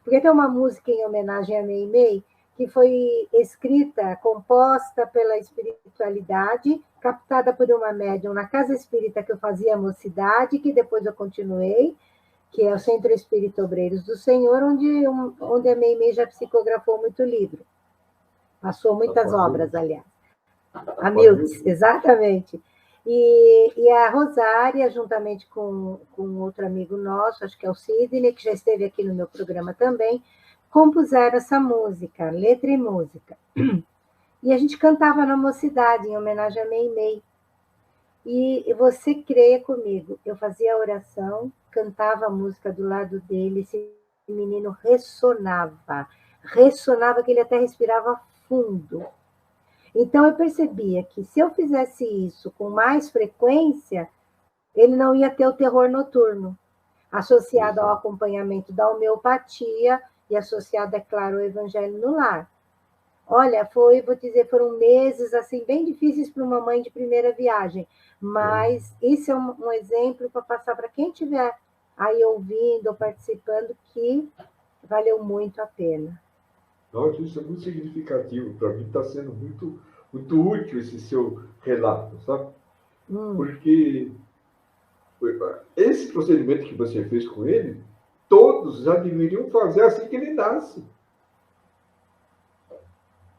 porque tem uma música em homenagem a Meimei, que foi escrita, composta pela espiritualidade, captada por uma médium na casa espírita que eu fazia a mocidade, que depois eu continuei, que é o Centro Espírita Obreiros do Senhor, onde a Meimei já psicografou muito livro. Passou muitas obras, aliás. A Miltz, exatamente. E a Rosária, juntamente com outro amigo nosso, acho que é o Sidney, que já esteve aqui no meu programa também, compuseram essa música, letra e música. E a gente cantava na mocidade, em homenagem a Meimei. E você creia comigo, eu fazia a oração, cantava a música do lado dele, esse menino ressonava que ele até respirava fundo. Então, eu percebia que se eu fizesse isso com mais frequência, ele não ia ter o terror noturno, associado ao acompanhamento da homeopatia e associado, é claro, ao evangelho no lar. Olha, vou dizer, foram meses assim bem difíceis para uma mãe de primeira viagem, mas isso é um exemplo para passar para quem estiver aí ouvindo ou participando, que valeu muito a pena. Nossa, isso é muito significativo. Para mim está sendo muito, muito útil esse seu relato, sabe? Porque esse procedimento que você fez com ele, todos já deveriam fazer assim que ele nasce.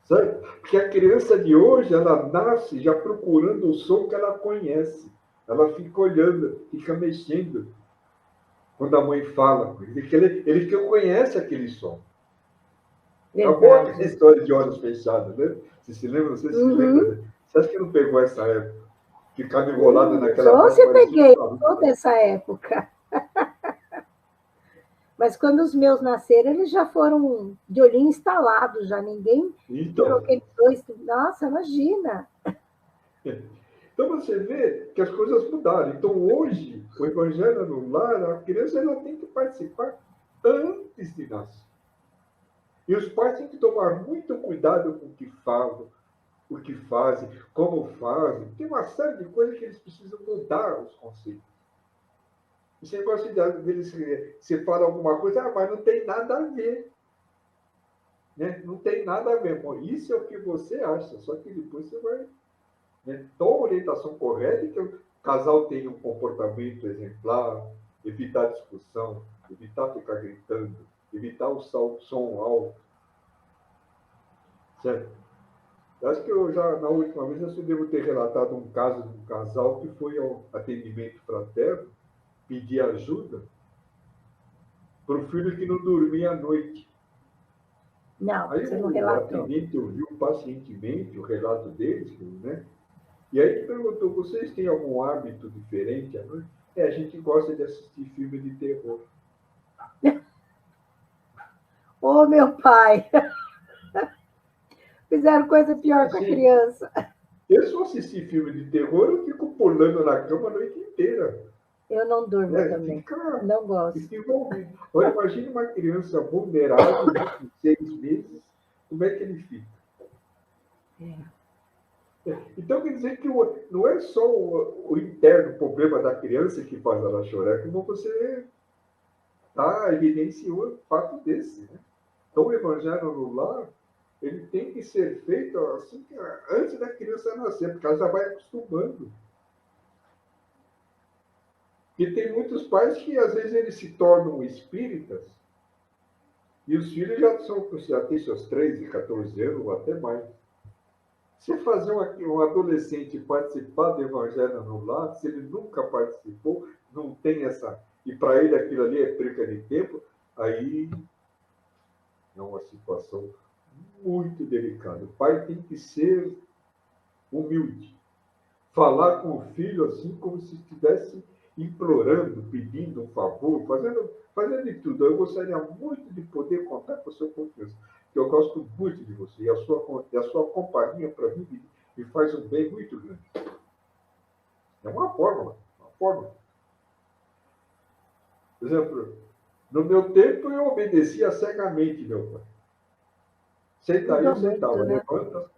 Sabe? Porque a criança de hoje, ela nasce já procurando o som que ela conhece. Ela fica olhando, fica mexendo. Quando a mãe fala, ele que conhece aquele som. Acabou aquela história de olhos fechados, né? Você se lembra? Você se lembra? Né? Você acha que não pegou essa época? Ficava enrolada naquela... Só se peguei toda essa época. Mas quando os meus nasceram, eles já foram de olhinho instalado, já ninguém... Então, aqueles dois... Nossa, imagina! Então você vê que as coisas mudaram. Então hoje, o Evangelho no Lar, a criança ela tem que participar. antes de nascer. E os pais têm que tomar muito cuidado com o que falam, o que fazem, como fazem. Tem uma série de coisas que eles precisam mudar os conceitos. Esse negócio deles, você fala alguma coisa, mas não tem nada a ver. Né? Não tem nada a ver. Bom, isso é o que você acha, só que depois você vai... Né? Toma a orientação correta e que o casal tenha um comportamento exemplar, evitar discussão, evitar ficar gritando, evitar o som alto. Certo? Eu acho que eu já, na última vez, eu devo ter relatado um caso de um casal que foi ao atendimento fraterno pedir ajuda para o filho que não dormia à noite. Não, Aí você não o relatou. atendente ouviu pacientemente o relato deles, né? E aí ele perguntou, vocês têm algum hábito diferente à noite? A gente gosta de assistir filme de terror. Ô, meu pai! Fizeram coisa pior com a criança. Eu, se eu assistir filme de terror, eu fico pulando na cama a noite inteira. Eu não durmo também. Não gosto. Fica envolvido. Agora, imagine uma criança vulnerável de 6 meses, como é que ele fica? Então, quer dizer que não é só o interno problema da criança que faz ela chorar, é como você evidenciou um fato desse. Né? Então, o evangelho no lar, ele tem que ser feito assim, antes da criança nascer, porque ela já vai acostumando. E tem muitos pais que, às vezes, eles se tornam espíritas e os filhos já têm seus 13, 14 anos ou até mais. Se fazer um adolescente participar do evangelho no lar, se ele nunca participou, não tem essa... E para ele aquilo ali é perca de tempo, aí é uma situação muito delicada. O pai tem que ser humilde. Falar com o filho assim como se estivesse implorando, pedindo um favor, fazendo de tudo. Eu gostaria muito de poder contar com a sua confiança, que eu gosto muito de você, e a sua companhia para mim me faz um bem muito grande. É uma fórmula. Por exemplo, no meu tempo eu obedecia cegamente, meu pai. Senta aí, eu sentava, levanta.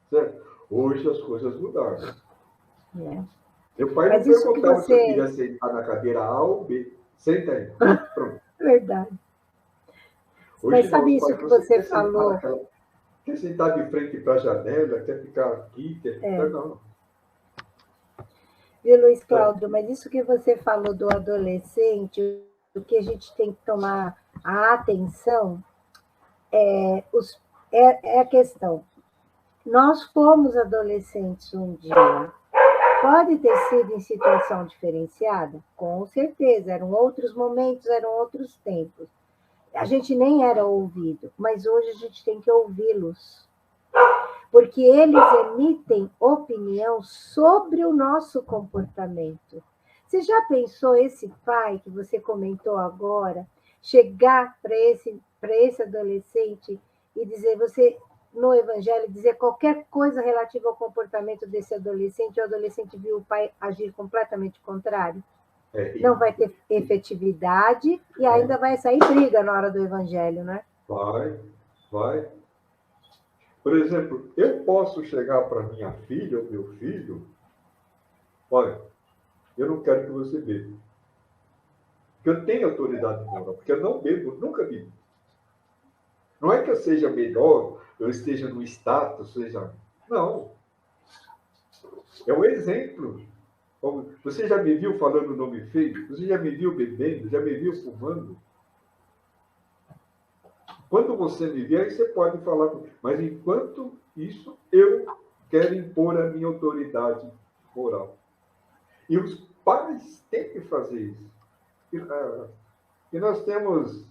Certo? Hoje as coisas mudaram. Meu pai não perguntava se eu queria sentar na cadeira A ou B. Senta aí. Pronto. Verdade. Hoje, mas sabe isso que você falou? Quer sentar de frente para a janela, quer ficar aqui, não. Viu, Luiz Cláudio, mas isso que você falou do adolescente, o que a gente tem que tomar a atenção é a questão. Nós fomos adolescentes um dia. Pode ter sido em situação diferenciada? Com certeza, eram outros momentos, eram outros tempos. A gente nem era ouvido, mas hoje a gente tem que ouvi-los. Porque eles emitem opinião sobre o nosso comportamento. Você já pensou esse pai que você comentou agora, chegar para esse adolescente e dizer, no evangelho, dizer qualquer coisa relativa ao comportamento desse adolescente, e o adolescente viu o pai agir completamente contrário? Não vai ter efetividade e ainda vai sair briga na hora do evangelho, né? Vai. Por exemplo, eu posso chegar para minha filha ou meu filho, olha, eu não quero que você beba. Porque eu tenho autoridade moral, porque eu não bebo, nunca bebi. Não é que eu seja melhor, eu esteja no status, não. É um exemplo. Você já me viu falando nome feio? Você já me viu bebendo? Já me viu fumando? Quando você me vê, aí você pode falar comigo. Mas enquanto isso, eu quero impor a minha autoridade moral. E os pais têm que fazer isso. E nós temos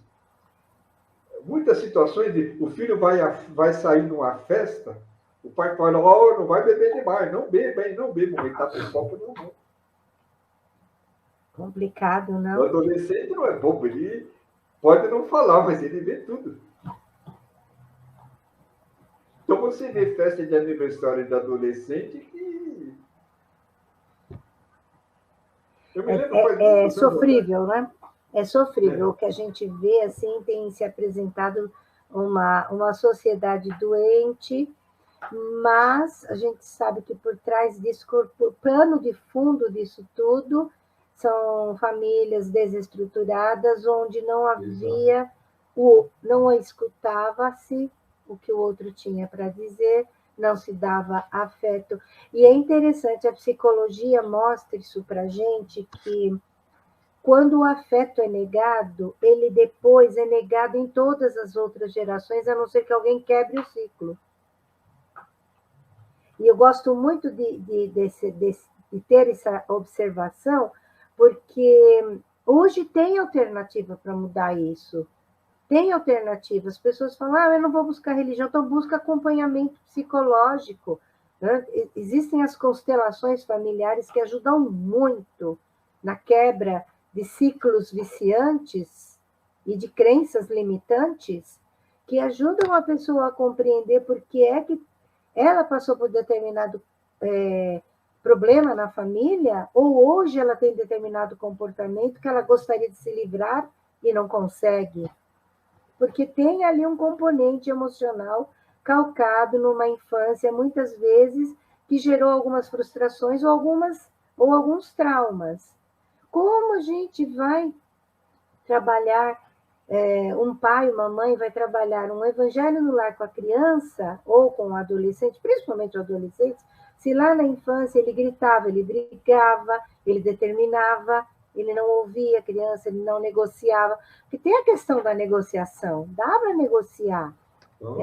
muitas situações de o filho vai sair numa festa, o pai fala, não vai beber demais, não beba, hein, não beba, ele está com o copo na mão. Complicado, não? O adolescente não é bobo, ele pode não falar, mas ele vê tudo. Então você vê festa de aniversário de adolescente que... Eu me lembro, é sofrível, né? É sofrível. O que a gente vê, assim, tem se apresentado uma sociedade doente, mas a gente sabe que por trás disso, o plano de fundo disso tudo, são famílias desestruturadas, onde não havia, não escutava-se o que o outro tinha para dizer, não se dava afeto. E é interessante, a psicologia mostra isso para a gente, que quando o afeto é negado, ele depois é negado em todas as outras gerações, a não ser que alguém quebre o ciclo. E eu gosto muito de ter essa observação, porque hoje tem alternativa para mudar isso. Tem alternativa. As pessoas falam, eu não vou buscar religião, então busca acompanhamento psicológico. Né? Existem as constelações familiares que ajudam muito na quebra de ciclos viciantes e de crenças limitantes, que ajudam a pessoa a compreender por que é que ela passou por determinado problema na família, ou hoje ela tem determinado comportamento que ela gostaria de se livrar e não consegue. Porque tem ali um componente emocional calcado numa infância, muitas vezes, que gerou algumas frustrações ou alguns traumas. Como a gente vai trabalhar, um pai, uma mãe vai trabalhar um evangelho no lar com a criança ou com o adolescente, principalmente o adolescente, se lá na infância ele gritava, ele brigava, ele determinava, ele não ouvia a criança, ele não negociava, porque tem a questão da negociação, dá para negociar.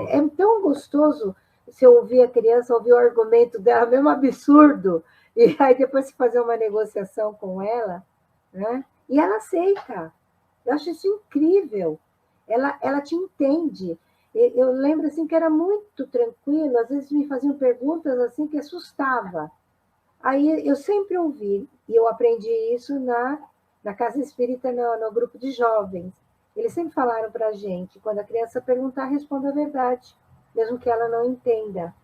É tão gostoso você ouvir a criança, ouvir o argumento dela, mesmo absurdo, e aí depois você fazer uma negociação com ela, né? E ela aceita. Eu acho isso incrível. Ela te entende. Eu lembro assim que era muito tranquilo, às vezes me faziam perguntas assim que assustava. Aí eu sempre ouvi, e eu aprendi isso na Casa Espírita, no grupo de jovens. Eles sempre falaram para a gente, quando a criança perguntar, responda a verdade, mesmo que ela não entenda.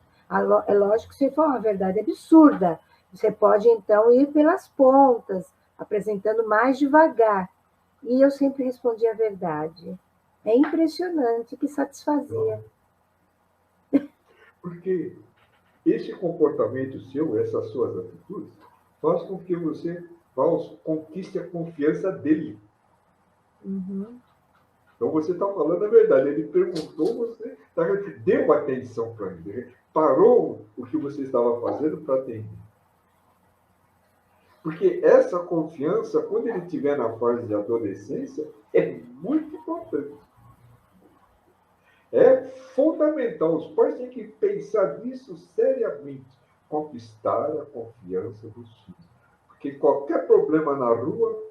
É lógico que se for uma verdade absurda, você pode então ir pelas pontas, apresentando mais devagar. E eu sempre respondi a verdade. É impressionante, que satisfazia. Porque esse comportamento seu, essas suas atitudes, faz com que você conquiste a confiança dele. Uhum. Então você está falando a verdade. Ele perguntou, você deu atenção para ele. Parou o que você estava fazendo para atender. Porque essa confiança, quando ele estiver na fase de adolescência, é muito importante. É fundamental. Os pais têm que pensar nisso seriamente. Conquistar a confiança dos filhos. Porque qualquer problema na rua,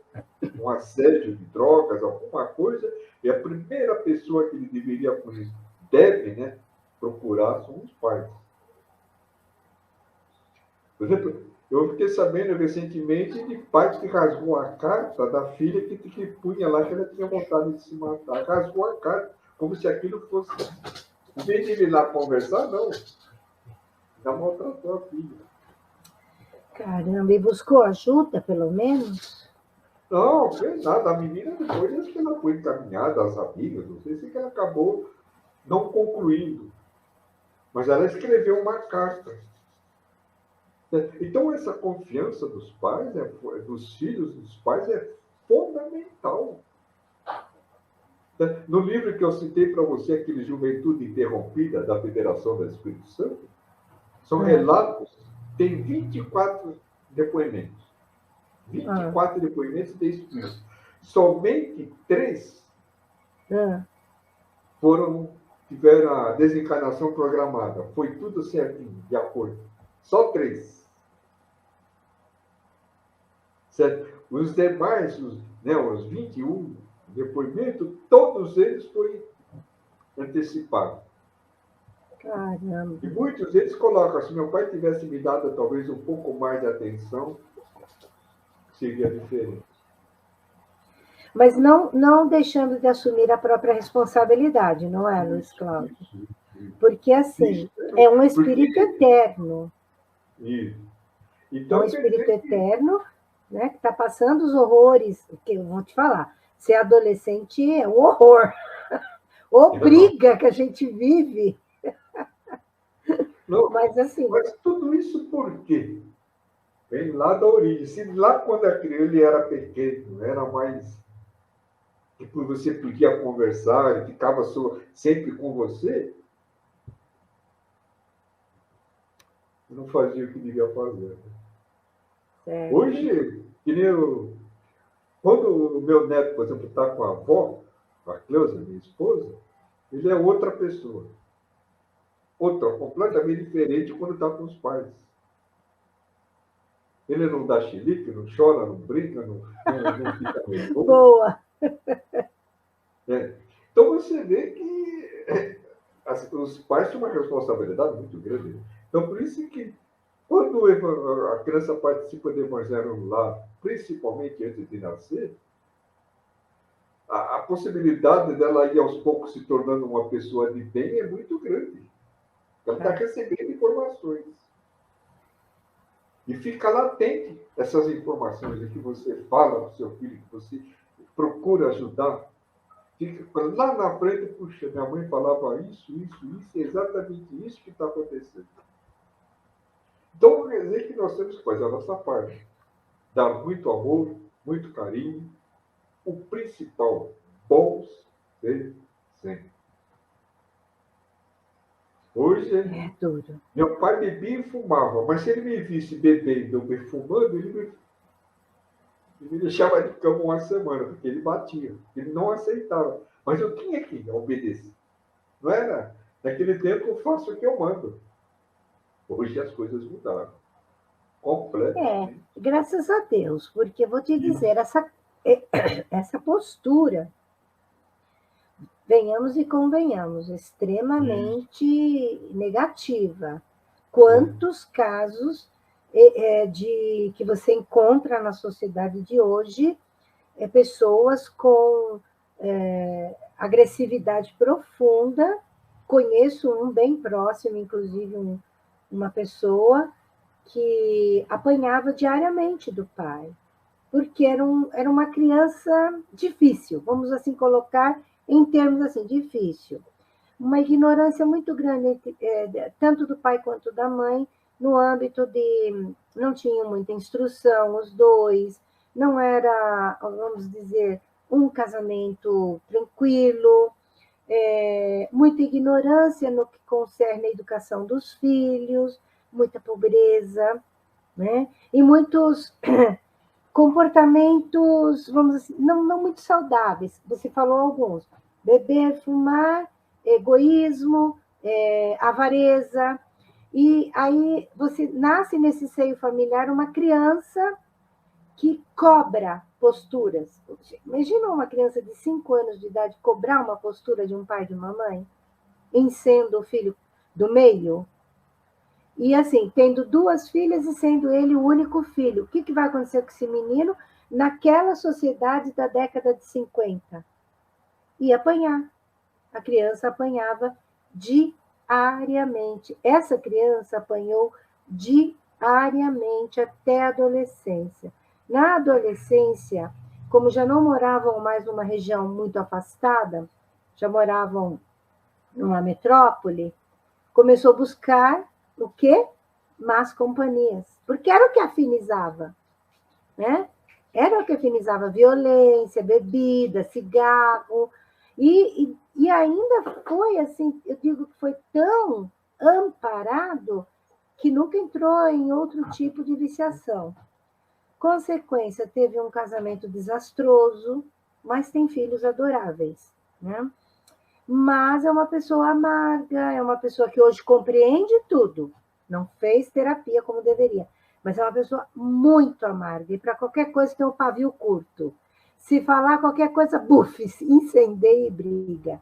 um assédio de drogas, alguma coisa, e a primeira pessoa que ele deve procurar são os pais. Por exemplo, eu fiquei sabendo recentemente de pai que rasgou a carta da filha que punha lá que ela tinha vontade de se matar. Rasgou a carta, como se aquilo fosse... Em vez de ele ir lá conversar, não. Já maltratou a filha. Caramba, e buscou ajuda, pelo menos? Não, fez nada. A menina depois, acho que ela foi encaminhada às amigas, não sei se ela acabou não concluindo. Mas ela escreveu uma carta. Então, essa confiança dos pais, dos filhos dos pais, é fundamental. No livro que eu citei para você, aquele Juventude Interrompida, da Federação do Espírito Santo, são relatos, tem 24 depoimentos. 24 depoimentos de espíritos. Somente 3 tiveram a desencarnação programada. Foi tudo certinho, de acordo. Só 3. Certo? Os demais, os 21 depoimentos, todos eles foram antecipados. Caramba. E muitos deles colocam, se meu pai tivesse me dado talvez um pouco mais de atenção, seria diferente. Mas não deixando de assumir a própria responsabilidade, não é, Luiz Cláudio? Porque, assim, é um espírito eterno. Isso. Então, é um espírito eterno, né, que está passando os horrores, que eu vou te falar. Ser adolescente é um horror. Ou briga que a gente vive. Não, Mas assim. mas tudo isso por quê? Vem lá da origem. Se lá quando a criança ele era pequeno, era mais. Tipo, você podia conversar, ele ficava sempre com você, não fazia o que devia fazer. Certo. Hoje, que nem quando o meu neto, por exemplo, está com a avó, a Cleusa, minha esposa, ele é outra pessoa. Outra, completamente diferente quando está com os pais. Ele não dá xilique, não chora, não brinca, não fica nervoso. Boa. É. Então você vê que os pais têm uma responsabilidade muito grande. Então por isso que quando a criança participa do evangelho lá, principalmente antes de nascer, a possibilidade dela ir aos poucos se tornando uma pessoa de bem é muito grande. Ela está recebendo informações. E fica latente essas informações que você fala para o seu filho, que você procura ajudar. Fica lá na frente, puxa, minha mãe falava isso, é exatamente isso que está acontecendo. Então, quer dizer que nós temos que fazer a nossa parte. Dar muito amor, muito carinho. O principal, bons sempre. Hoje, É duro. meu pai bebia e fumava, mas se ele me visse bebendo ou fumando, ele me deixava de cama uma semana, porque ele batia. Ele não aceitava. Mas eu tinha que obedecer. Não era? Naquele tempo eu faço o que eu mando. Hoje as coisas mudaram. Completamente. Graças a Deus, porque eu vou te dizer, essa postura, venhamos e convenhamos, extremamente negativa. Quantos casos de que você encontra na sociedade de hoje, pessoas com agressividade profunda. Conheço um bem próximo, inclusive uma pessoa que apanhava diariamente do pai, porque era uma criança difícil, vamos assim colocar em termos assim, difícil. Uma ignorância muito grande, tanto do pai quanto da mãe, no âmbito de não tinham muita instrução, os dois, não era, vamos dizer, um casamento tranquilo, muita ignorância no que concerne a educação dos filhos, muita pobreza, né? E muitos comportamentos, vamos dizer, não muito saudáveis. Você falou alguns: beber, fumar, egoísmo, avareza. E aí você nasce nesse seio familiar uma criança que cobra posturas. Imagina uma criança de 5 anos de idade cobrar uma postura de um pai e de uma mãe, em sendo o filho do meio. E assim, tendo 2 filhas e sendo ele o único filho. O que vai acontecer com esse menino naquela sociedade da década de 50? Ia apanhar. A criança apanhava diariamente. Essa criança apanhou diariamente até a adolescência. Na adolescência, como já não moravam mais numa região muito afastada, já moravam numa metrópole, começou a buscar o quê? Más companhias. Porque era o que afinizava, né? Era o que afinizava violência, bebida, cigarro. E ainda foi assim, eu digo que foi tão amparado que nunca entrou em outro tipo de viciação. Consequência, teve um casamento desastroso, mas tem filhos adoráveis, né? Mas é uma pessoa amarga, é uma pessoa que hoje compreende tudo, não fez terapia como deveria, mas é uma pessoa muito amarga, e para qualquer coisa tem um pavio curto. Se falar qualquer coisa, buf, incendeia e briga.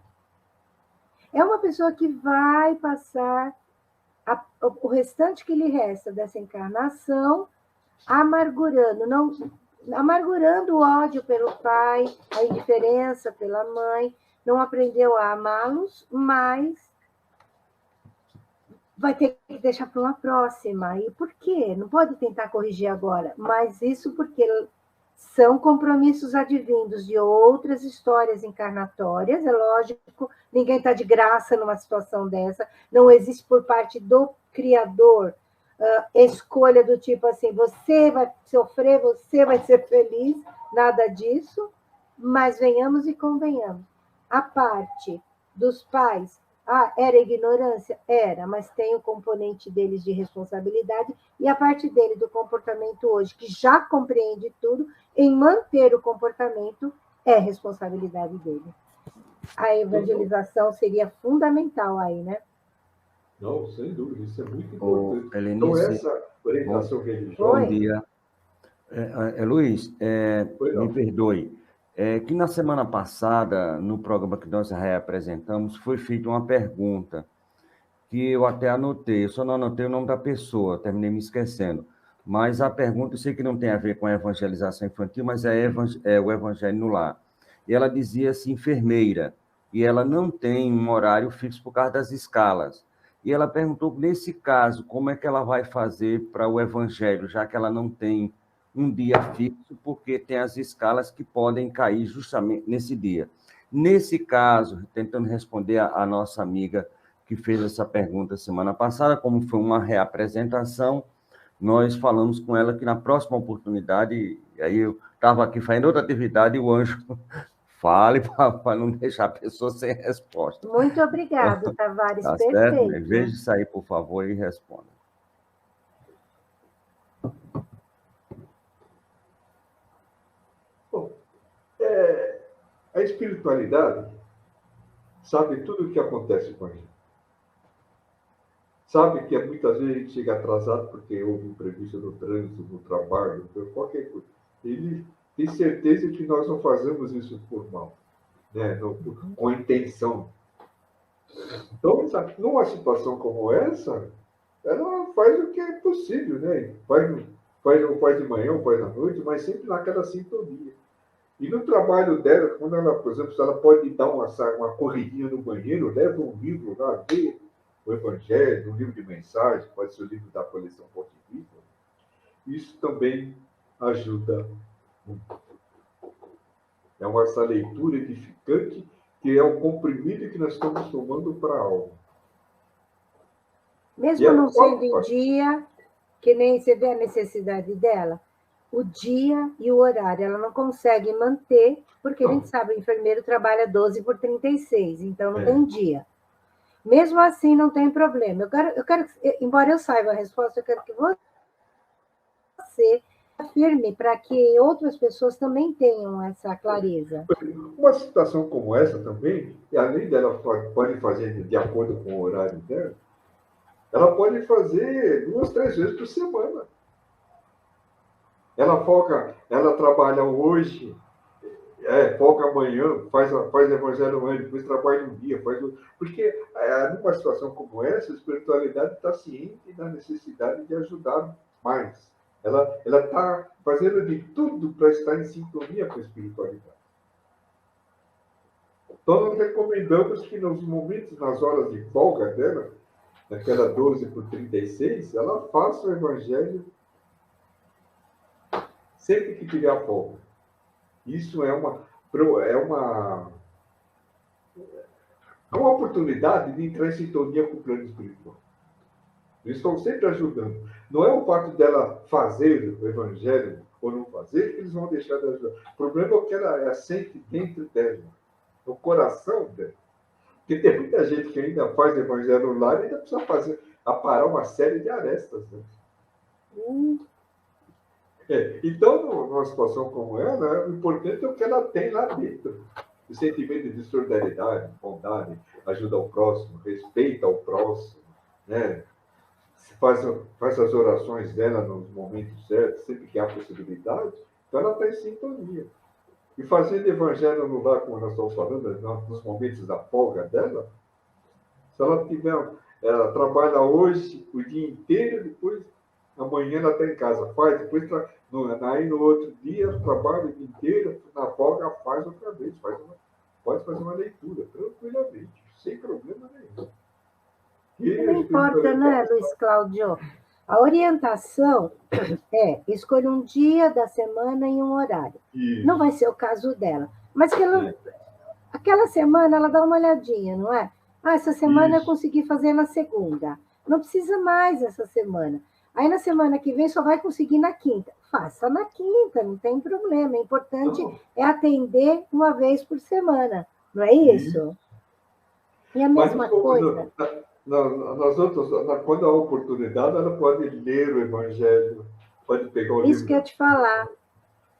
É uma pessoa que vai passar o restante que lhe resta dessa encarnação amargurando o ódio pelo pai, a indiferença pela mãe, não aprendeu a amá-los, mas vai ter que deixar para uma próxima. E por quê? Não pode tentar corrigir agora, mas isso porque São compromissos advindos de outras histórias encarnatórias, é lógico, ninguém está de graça numa situação dessa, não existe por parte do Criador escolha do tipo assim, você vai sofrer, você vai ser feliz, nada disso, mas venhamos e convenhamos. A parte dos pais, era ignorância? Era, mas tem o componente deles de responsabilidade e a parte dele do comportamento hoje, que já compreende tudo, em manter o comportamento é responsabilidade dele. A evangelização seria fundamental aí, né? Não, sem dúvida, isso é muito importante. Então, Helenice, essa orientação religiosa... bom dia. Luiz, me Não. perdoe. Que na semana passada, no programa que nós reapresentamos, foi feita uma pergunta que eu até anotei, eu só não anotei o nome da pessoa, terminei me esquecendo. Mas a pergunta, eu sei que não tem a ver com a evangelização infantil, mas é o evangelho no lar. E ela dizia assim, enfermeira, e ela não tem um horário fixo por causa das escalas. E ela perguntou, nesse caso, como é que ela vai fazer para o evangelho, já que ela não tem um dia fixo, porque tem as escalas que podem cair justamente nesse dia. Nesse caso, tentando responder a nossa amiga que fez essa pergunta semana passada, como foi uma reapresentação, nós falamos com ela que na próxima oportunidade, aí eu estava aqui fazendo outra atividade e o anjo fale para não deixar a pessoa sem resposta. Muito obrigado, Tavares, Tá perfeito. certo? Em vez de sair, por favor, e responda. Bom, a espiritualidade sabe tudo o que acontece com a gente. Sabe que muitas vezes a gente chega atrasado porque houve imprevisto no trânsito, no trabalho, qualquer coisa. Ele tem certeza que nós não fazemos isso por mal, né? Com a intenção. Então, numa situação como essa, ela faz o que é possível, né? Faz de manhã ou faz à noite, mas sempre naquela sintonia. E no trabalho dela, quando ela, por exemplo, se ela pode dar uma corridinha no banheiro, leva um livro lá, vê o Evangelho, um livro de mensagem, pode ser o livro da coleção Pontifícia, isso também ajuda muito. É essa leitura edificante que é o comprimido que nós estamos tomando para a alma. Mesmo não sendo em dia, que nem você vê a necessidade dela, o dia e o horário, ela não consegue manter, porque a gente sabe, o enfermeiro trabalha 12 por 36, então não tem dia. Mesmo assim, não tem problema. Eu quero, embora eu saiba a resposta, eu quero que você afirme para que outras pessoas também tenham essa clareza. Uma situação como essa também, e além dela pode fazer de acordo com o horário dela, ela pode fazer 2, 3 vezes por semana. Ela folga, ela trabalha hoje, folga amanhã, faz evangelho amanhã, depois trabalha um dia, porque numa situação como essa, a espiritualidade está ciente da necessidade de ajudar mais. Ela está fazendo de tudo para estar em sintonia com a espiritualidade. Então, nós recomendamos que nos momentos, nas horas de folga dela, naquela 12 por 36, ela faça o evangelho sempre que tiver a folga. Isso é uma oportunidade de entrar em sintonia com o plano espiritual. Eles estão sempre ajudando. Não é o fato dela fazer o evangelho ou não fazer que eles vão deixar de ajudar. O problema é que ela sente dentro dela, no coração dela. Porque tem muita gente que ainda faz evangelho lá e ainda precisa aparar uma série de arestas. Né? Então, numa situação como ela, o importante é o que ela tem lá dentro. O sentimento de solidariedade, bondade, ajuda ao próximo, respeita ao próximo, né? Faz as orações dela nos momentos certos, sempre que há possibilidade, então ela está em sintonia. E fazendo evangelho no lar, como nós estamos falando, nos momentos da folga dela, se ela trabalha hoje o dia inteiro, depois amanhã ela está em casa, faz, depois aí no outro dia trabalha o dia inteiro, na folga faz outra vez, pode fazer uma leitura tranquilamente, sem problema nenhum. Não importa, né, Luiz Cláudio? A orientação é escolha um dia da semana e um horário. Isso. Não vai ser o caso dela. Mas que ela, aquela semana ela dá uma olhadinha, não é? Ah, essa semana eu consegui fazer na segunda. Não precisa mais essa semana. Aí na semana que vem só vai conseguir na quinta. Faça na quinta, não tem problema. O importante é atender uma vez por semana. Não é isso? E a mesma coisa. Quando há oportunidade, ela pode ler o Evangelho, pode pegar o livro. Isso que eu ia te falar.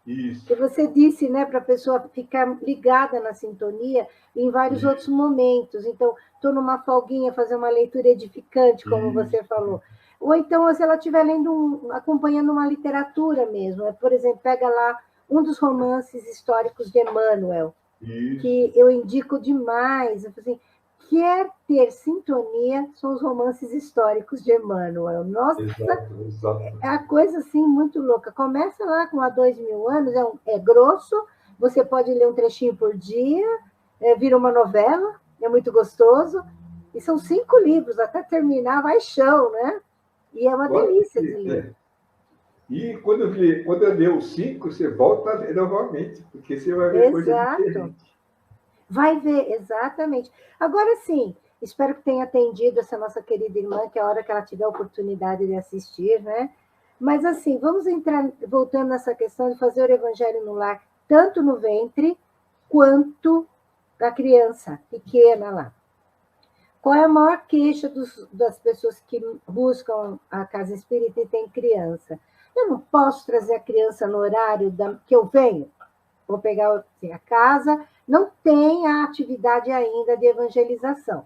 Isso. Que você disse, né, para a pessoa ficar ligada na sintonia em vários outros momentos. Então, estou numa folguinha, fazer uma leitura edificante, como você falou. Ou então, se ela estiver lendo, acompanhando uma literatura mesmo. Por exemplo, pega lá um dos romances históricos de Emmanuel, que eu indico demais. Assim, quer ter sintonia, são os romances históricos de Emmanuel. Nossa, exato. é a coisa assim muito louca. Começa lá com há 2000 anos, é grosso, você pode ler um trechinho por dia, vira uma novela, é muito gostoso. E são 5 livros, até terminar vai chão, né? E é uma delícia de ler. E quando eu ler os 5, você volta a ler novamente, porque você vai ver coisa diferente. Vai ver, exatamente. Agora sim, espero que tenha atendido essa nossa querida irmã, que é a hora que ela tiver a oportunidade de assistir, né? Mas assim, vamos entrar, voltando nessa questão de fazer o evangelho no lar, tanto no ventre, quanto da criança pequena lá. Qual é a maior queixa das pessoas que buscam a casa espírita e tem criança? Eu não posso trazer a criança no horário que eu venho. Vou pegar assim, a casa, não tem a atividade ainda de evangelização.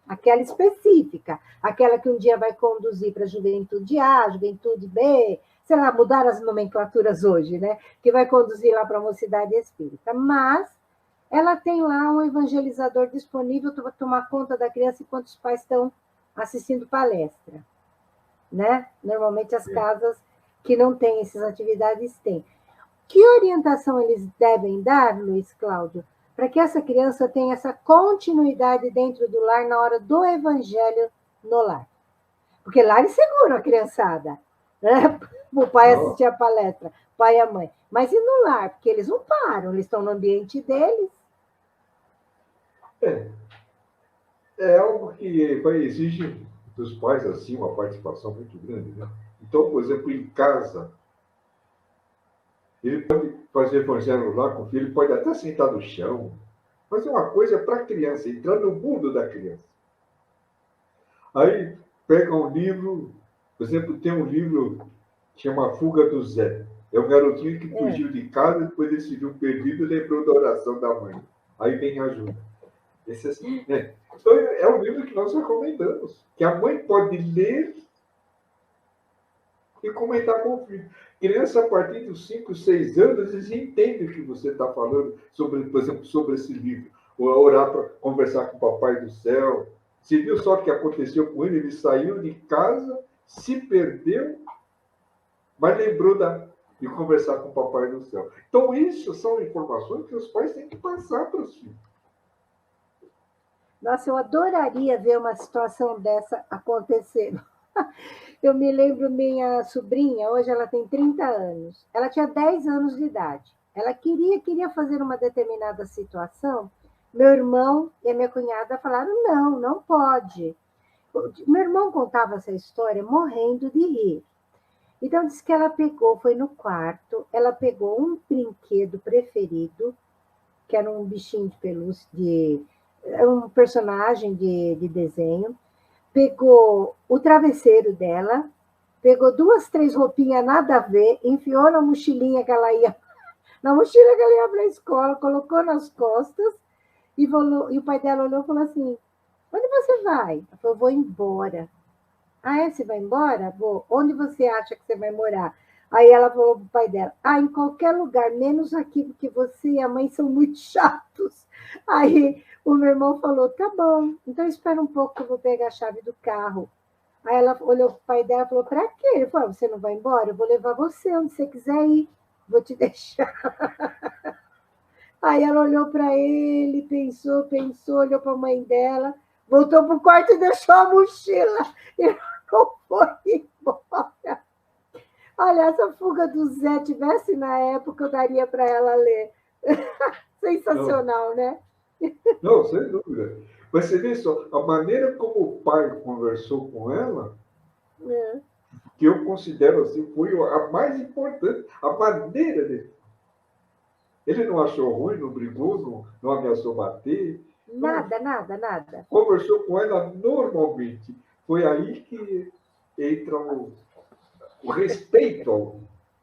Aquela específica, aquela que um dia vai conduzir para a juventude A, juventude B, sei lá, mudar as nomenclaturas hoje, né? Que vai conduzir lá para a mocidade espírita. Mas ela tem lá um evangelizador disponível para tomar conta da criança enquanto os pais estão assistindo palestra, né? Normalmente as casas que não têm essas atividades têm. Que orientação eles devem dar, Luiz Cláudio, para que essa criança tenha essa continuidade dentro do lar na hora do evangelho no lar? Porque lá eles seguram a criançada, né? O pai assistir a palestra, o pai e a mãe. Mas e no lar? Porque eles não param, eles estão no ambiente deles. É algo que exige dos pais assim uma participação muito grande, né? Então, por exemplo, em casa, ele pode fazer evangelho lá com o filho, pode até sentar no chão, fazer uma coisa para a criança, entrar no mundo da criança. Aí pega um livro, por exemplo, tem um livro que chama A Fuga do Zé. É um garotinho que fugiu de casa, depois ele se viu perdido e lembrou da oração da mãe. Aí vem ajuda. Esse, assim, né? Então, é um livro que nós recomendamos, que a mãe pode ler e comentar com o filho. Criança, a partir dos 5, 6 anos, eles entendem o que você está falando, sobre, por exemplo, sobre esse livro. Ou orar para conversar com o Papai do Céu. Você viu só o que aconteceu com ele? Ele saiu de casa, se perdeu, mas lembrou de conversar com o Papai do Céu. Então, isso são informações que os pais têm que passar para os filhos. Nossa, eu adoraria ver uma situação dessa acontecendo. Eu me lembro minha sobrinha, hoje ela tem 30 anos. Ela tinha 10 anos de idade. Ela queria fazer uma determinada situação. Meu irmão e a minha cunhada falaram, não pode. Meu irmão contava essa história morrendo de rir. Então, disse que ela pegou, foi no quarto, ela pegou um brinquedo preferido, que era um bichinho de pelúcia, um personagem de desenho, pegou o travesseiro dela, pegou 2, 3 roupinhas nada a ver, enfiou na mochilinha que ela ia, na mochila que ela ia para a escola, colocou nas costas, e o pai dela olhou e falou assim, onde você vai? Ela falou, vou embora. Ah, você vai embora? Vou. Onde você acha que você vai morar? Aí ela falou para o pai dela, em qualquer lugar, menos aqui, porque você e a mãe são muito chatos. Aí o meu irmão falou, tá bom, então espera um pouco que eu vou pegar a chave do carro. Aí ela olhou para o pai dela e falou, para quê? Ele falou, você não vai embora? Eu vou levar você onde você quiser ir, vou te deixar. Aí ela olhou para ele, pensou, olhou para a mãe dela, voltou para o quarto e deixou a mochila. E não foi embora. Olha, se a Fuga do Zé tivesse na época, eu daria para ela ler. Sensacional, né? Não, sem dúvida. Mas você vê só, a maneira como o pai conversou com ela, É. que eu considero assim, foi a mais importante, a maneira dele. Ele não achou ruim, não brigou, não ameaçou bater, não, Nada, nada, nada. conversou com ela normalmente. Foi aí que entra o respeito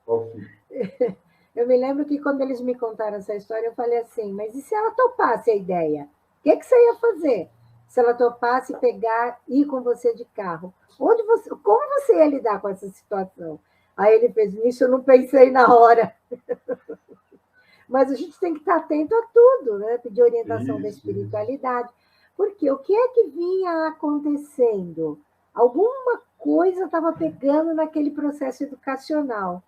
ao filho. Eu me lembro que quando eles me contaram essa história, eu falei assim, mas e se ela topasse a ideia? O que você ia fazer? Se ela topasse pegar, ir com você de carro? Como você ia lidar com essa situação? Aí ele fez, nisso eu não pensei na hora. Mas a gente tem que estar atento a tudo, né? Pedir orientação da Isso. espiritualidade. Porque o que é que vinha acontecendo? Alguma coisa estava pegando naquele processo educacional.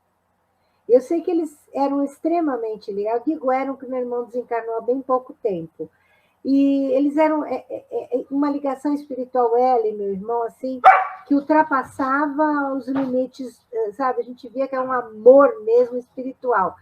Eu sei que eles eram extremamente ligados. Eu digo eram, que meu irmão desencarnou há bem pouco tempo. E eles eram uma ligação espiritual, ela e meu irmão, assim, que ultrapassava os limites, sabe? A gente via que é um amor mesmo espiritual.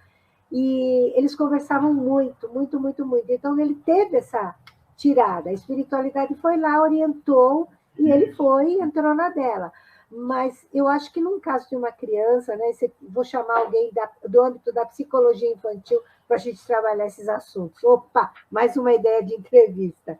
E eles conversavam muito, muito, muito, muito. Então, ele teve essa tirada. A espiritualidade foi lá, orientou, e ele foi, entrou na dela. Mas eu acho que num caso de uma criança, né, vou chamar alguém do âmbito da psicologia infantil para a gente trabalhar esses assuntos. Opa, mais uma ideia de entrevista.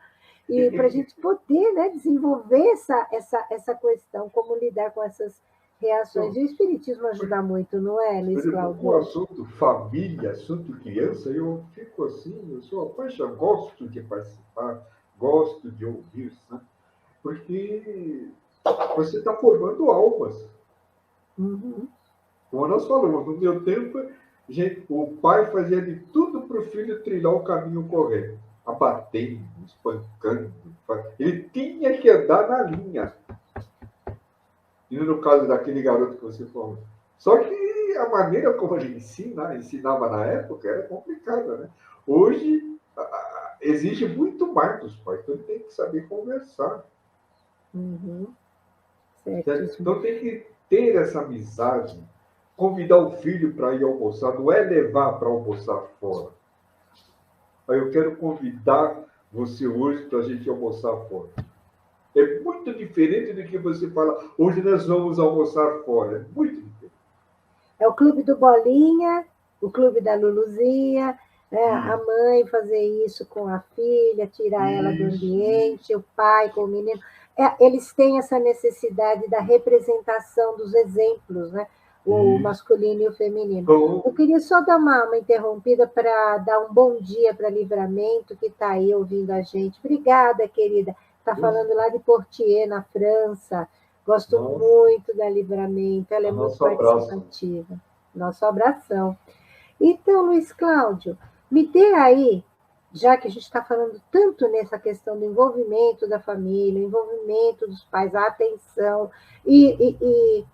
E para a gente poder, né, desenvolver essa questão, como lidar com essas reações. E o Espiritismo ajuda muito, não é, Luiz Cláudio? O assunto família, assunto criança, eu fico assim, eu sou apaixonado, gosto de participar, gosto de ouvir, né? Porque você está formando almas. Uhum. Como nós falamos, no meu tempo, gente, o pai fazia de tudo para o filho trilhar o caminho correto. Abatendo, espancando. Ele tinha que andar na linha. E no caso daquele garoto que você falou. Só que a maneira como a gente ensinava na época era complicada, né? Hoje exige muito mais dos pais, então ele tem que saber conversar. Uhum. Certo? Então tem que ter essa amizade, convidar o filho para ir almoçar, não é levar para almoçar fora. Aí eu quero convidar você hoje para a gente almoçar fora. É muito diferente do que você fala, hoje nós vamos almoçar fora. É muito diferente. É o clube do Bolinha, o clube da Luluzinha, né? A mãe fazer isso com a filha, tirar ela do ambiente, o pai com o menino. Eles têm essa necessidade da representação dos exemplos, né? O masculino e o feminino. Então, Eu queria só dar uma interrompida para dar um bom dia para Livramento, que está aí ouvindo a gente. Obrigada, querida. Está falando lá de Poitiers, na França. Gosto muito da Livramento, ela é muito participativa. Nosso abração. Então, Luiz Cláudio, me dê aí, já que a gente está falando tanto nessa questão do envolvimento da família, envolvimento dos pais, a atenção, e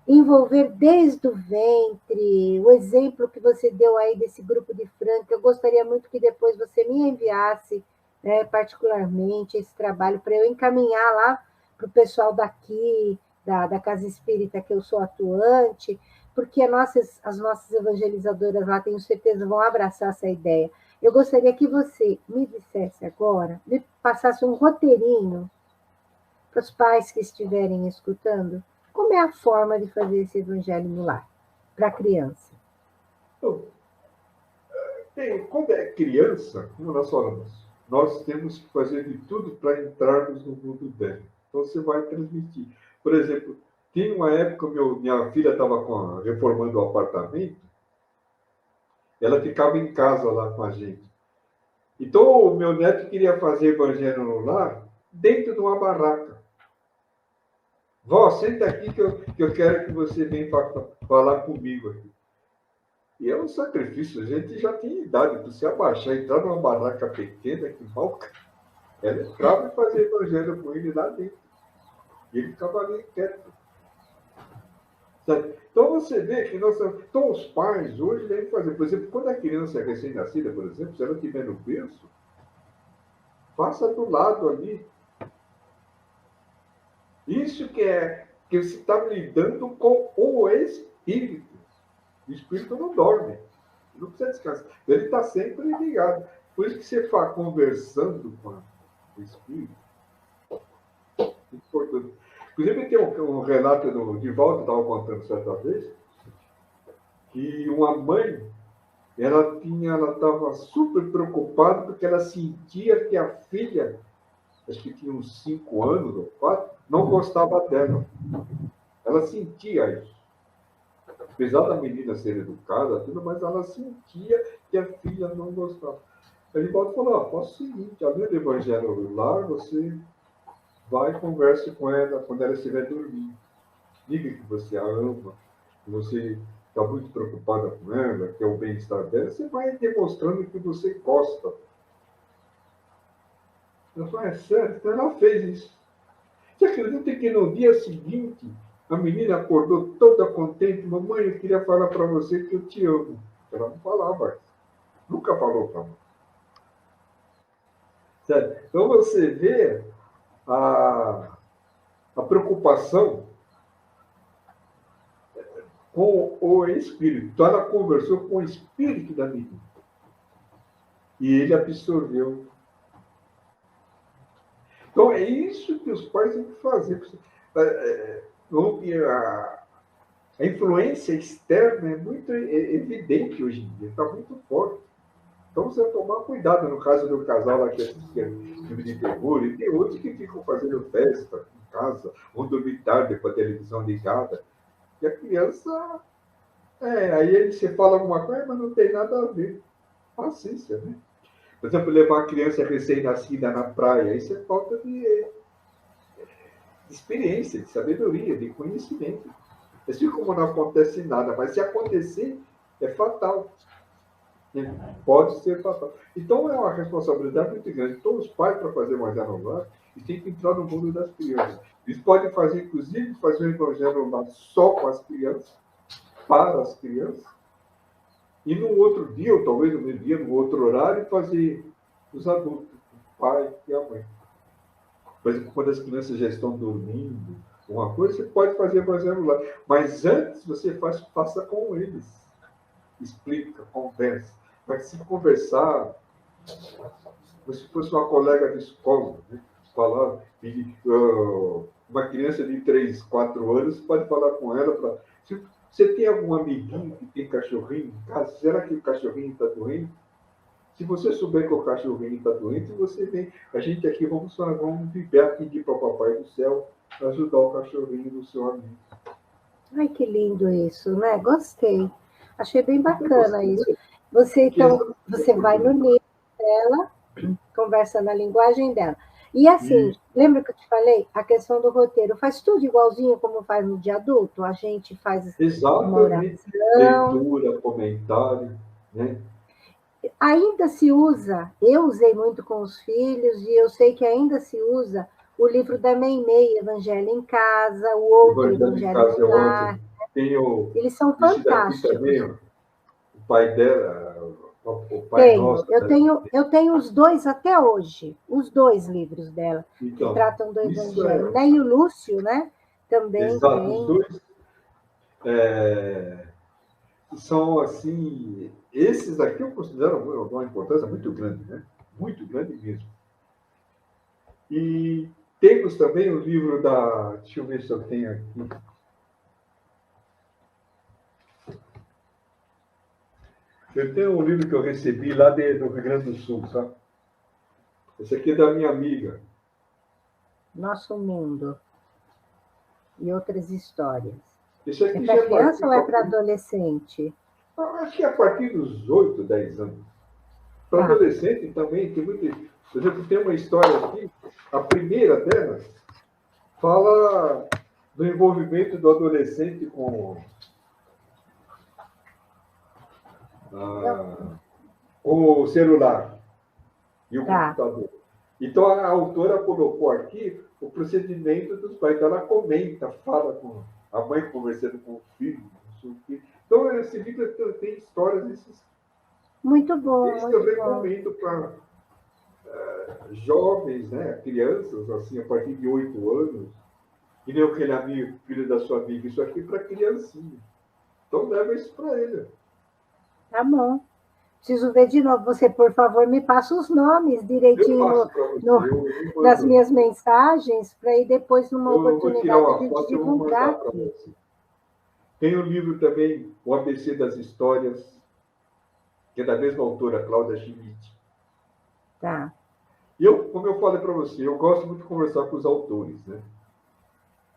envolver desde o ventre, o exemplo que você deu aí desse grupo de Franca, eu gostaria muito que depois você me enviasse, né, particularmente, esse trabalho para eu encaminhar lá para o pessoal daqui, da Casa Espírita, que eu sou atuante, porque as nossas evangelizadoras lá, tenho certeza, vão abraçar essa ideia. Eu gostaria que você me dissesse agora, me passasse um roteirinho para os pais que estiverem escutando, como é a forma de fazer esse evangelho no lar, para a criança. Então, quando é criança, como nós falamos, nós temos que fazer de tudo para entrarmos no mundo dela. Então você vai transmitir. Por exemplo, tem uma época, minha filha estava reformando o apartamento, ela ficava em casa lá com a gente. Então o meu neto queria fazer evangelho no lar dentro de uma barraca. Vó, senta aqui que eu quero que você venha falar comigo aqui. E é um sacrifício, a gente já tinha idade para se abaixar, entrar numa barraca pequena, que mal. Ela entrava e fazia evangelho com ele lá dentro. E ele ficava ali quieto. Então você vê que então os pais hoje devem fazer, por exemplo, quando a criança é recém-nascida, por exemplo, se ela estiver no berço, faça do lado ali. Isso que você está lidando com o espírito. espírito. O espírito não dorme. Não precisa descansar. Ele está sempre ligado. Por isso que você está conversando com o espírito. Importante. Inclusive, tem um relato do Divaldo, que estava contando certa vez, que uma mãe, ela estava super preocupada porque ela sentia que a filha, acho que tinha uns 5 anos ou 4, não gostava dela. Ela sentia isso. Apesar da menina ser educada, tudo, mas ela sentia que a filha não gostava. Aí o Divaldo falou, faça o seguinte, além do evangelho lá, você vai e converse com ela quando ela estiver dormindo. Diga que você a ama, que você está muito preocupada com ela, que é o bem-estar dela. Você vai demonstrando que você gosta. Ela falou, é sério? Então ela fez isso. Você acredita que no dia seguinte a menina acordou toda contente? Mamãe, eu queria falar para você que eu te amo. Ela não falava. Nunca falou para mim. Sério? Então você vê a preocupação com o espírito. Então ela conversou com o espírito da menina. E ele absorveu. Então é isso que os pais têm que fazer. A influência externa é muito evidente hoje em dia, está muito forte. Então você tem que tomar cuidado. No caso do casal lá que assistia filme de terror, e tem outros que ficam fazendo festa em casa, vão dormir tarde com a televisão ligada. E a criança. Aí você fala alguma coisa, mas não tem nada a ver. Paciência, né? Por exemplo, levar a criança recém-nascida na praia, isso é falta de experiência, de sabedoria, de conhecimento. Assim como não acontece nada, mas se acontecer, é fatal. Pode ser fatal. Então é uma responsabilidade muito grande. Então os pais, para fazer o evangelho no lar, eles têm que entrar no mundo das crianças. Eles podem fazer, inclusive, fazer o evangelho no lar só com as crianças, para as crianças, e no outro dia, ou talvez no mesmo dia, no outro horário, fazer os adultos, o pai e a mãe. Por exemplo, quando as crianças já estão dormindo, uma coisa, você pode fazer evangelho lá. Mas antes você faça com eles. Explica, conversa. Mas se conversar, se fosse uma colega de escola, né, falar, uma criança de 3, 4 anos, pode falar com ela para. Você tem algum amiguinho que tem cachorrinho em casa? Será que o cachorrinho está doente? Se você souber que o cachorrinho está doente, você vem. A gente aqui vamos viver, pedir para o Papai do Céu ajudar o cachorrinho do seu amigo. Ai, que lindo isso, né? Gostei. Achei bem bacana isso. Você vai no livro dela, conversa na linguagem dela. E assim, lembra que eu te falei? A questão do roteiro. Faz tudo igualzinho como faz no dia adulto? A gente faz uma oração. Leitura, comentário, né? Ainda se usa, eu usei muito com os filhos, e eu sei que ainda se usa o livro da Meimei, Evangelho em Casa, o outro Evangelho no Lar. Eles são fantásticos. Também, o pai dela, o pai nosso. Eu tenho os dois até hoje, os dois livros dela, então, que tratam do Evangelho. Né? E o Lúcio, né? Também exato, tem. Os dois são, assim, esses aqui eu considero uma importância muito grande, né? Muito grande mesmo. E temos também o livro da... Deixa eu ver se eu tenho aqui. Eu tenho um livro que eu recebi lá do Rio Grande do Sul, sabe? Esse aqui é da minha amiga. Nosso Mundo e Outras Histórias. Esse aqui é para criança ou é para adolescente? Acho que é a partir dos 8, 10 anos. Para adolescente também tem muito. Por exemplo, tem uma história aqui, a primeira dela fala do envolvimento do adolescente com o celular e o computador. Então, a autora colocou aqui o procedimento dos pais. Então, ela comenta, fala com a mãe conversando com o filho. Então, esse livro tem histórias desses. Muito bom. Isso eu recomendo para jovens, né, crianças, assim, a partir de 8 anos. E nem aquele amigo, filho da sua amiga. Isso aqui é para criancinha. Então leva isso para ele. Tá bom. Preciso ver de novo. Você, por favor, me passa os nomes Eu direitinho passo para você, nas minhas mensagens, para ir depois, numa eu vou tirar oportunidade, a uma gente foto e eu vou divulgar mandar para aqui. você. Tem o livro também, O ABC das Histórias, que é da mesma autora, Cláudia Schmidt. Tá. E eu, como eu falei para você, eu gosto muito de conversar com os autores, né?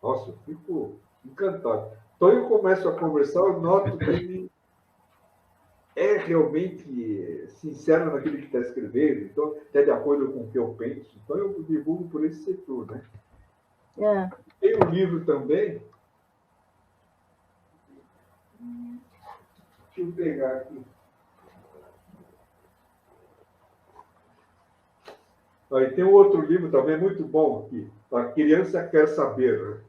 Nossa, eu fico encantado. Então eu começo a conversar, eu noto que ele é realmente sincero naquilo que está escrevendo, então está de acordo com o que eu penso. Então eu divulgo por esse setor, né? É. Tem um livro também, deixa eu pegar aqui. Aí tem um outro livro também muito bom aqui, A Criança Quer Saber, né?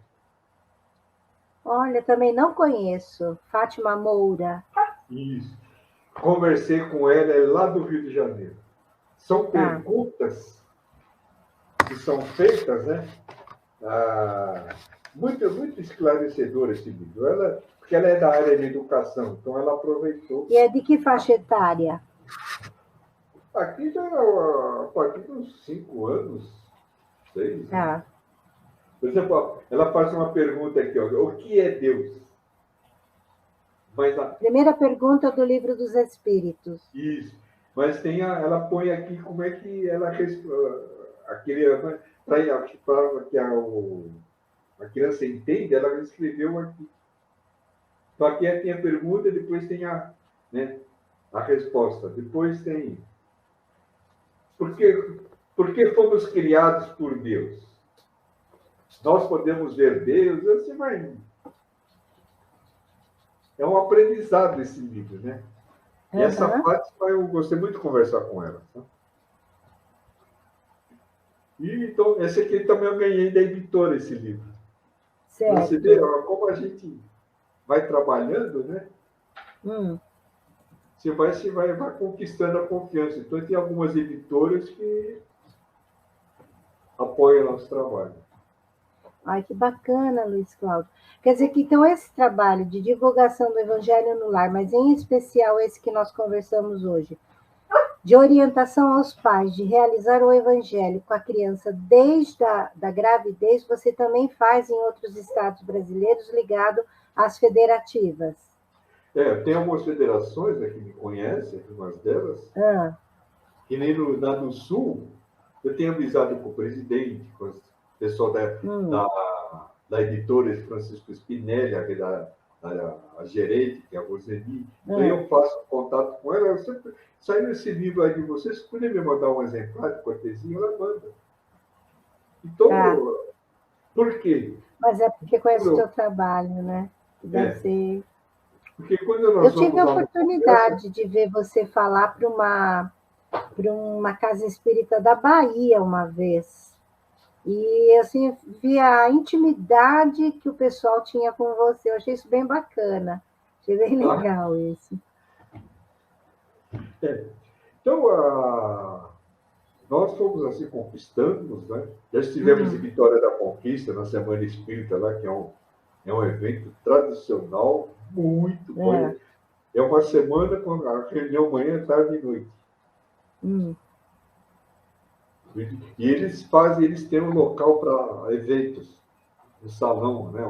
Olha, também não conheço. Fátima Moura. Isso. Conversei com ela, é lá do Rio de Janeiro. São Tá. perguntas que são feitas, né? Muito, muito esclarecedor esse livro. Porque ela é da área de educação, então ela aproveitou. E é de que faixa etária? Aqui já a partir dos 5 anos, 6. Tá. Por exemplo, ela faz uma pergunta aqui, ó, o que é Deus? Mas Primeira pergunta do Livro dos Espíritos. isso. Mas ela põe aqui como é que ela para que a criança entenda, ela escreveu aqui. Então aqui tem a pergunta, depois tem né, a resposta. Depois tem por que fomos criados por Deus? Nós podemos ver Deus, você vai. É um aprendizado esse livro, né? E essa parte eu gostei muito de conversar com ela. Tá? E então, esse aqui também eu ganhei da editora, esse livro. Certo. Você vê como a gente vai trabalhando, né? Você vai conquistando a confiança. Então, tem algumas editoras que apoiam nosso trabalho. Ai, que bacana, Luiz Cláudio. Quer dizer que, então, esse trabalho de divulgação do Evangelho no Lar, mas em especial esse que nós conversamos hoje, de orientação aos pais, de realizar o Evangelho com a criança desde da gravidez, você também faz em outros estados brasileiros ligado às federativas. Tem algumas federações que me conhecem, algumas delas, que nem lá no Sul, eu tenho avisado com o presidente, com o pessoal da editora Francisco Spinelli, a gerente, que é a Roseli. Então eu faço contato com ela. Sempre saiu esse livro aí de vocês, se puder me mandar um exemplar de cortesia, ela manda. Então, por quê? Mas é porque conhece o seu trabalho, né? Deve ser. Porque quando nós eu tive a oportunidade de ver você falar para uma casa espírita da Bahia uma vez. E, assim, vi a intimidade que o pessoal tinha com você. Eu achei isso bem bacana. Achei bem legal isso. Então, nós fomos, assim, conquistando, né? Já estivemos em Vitória da Conquista, na Semana Espírita, lá, que é um evento tradicional, muito bom. É uma semana com a reunião manhã, tarde e noite. E eles têm um local para eventos, um salão, né?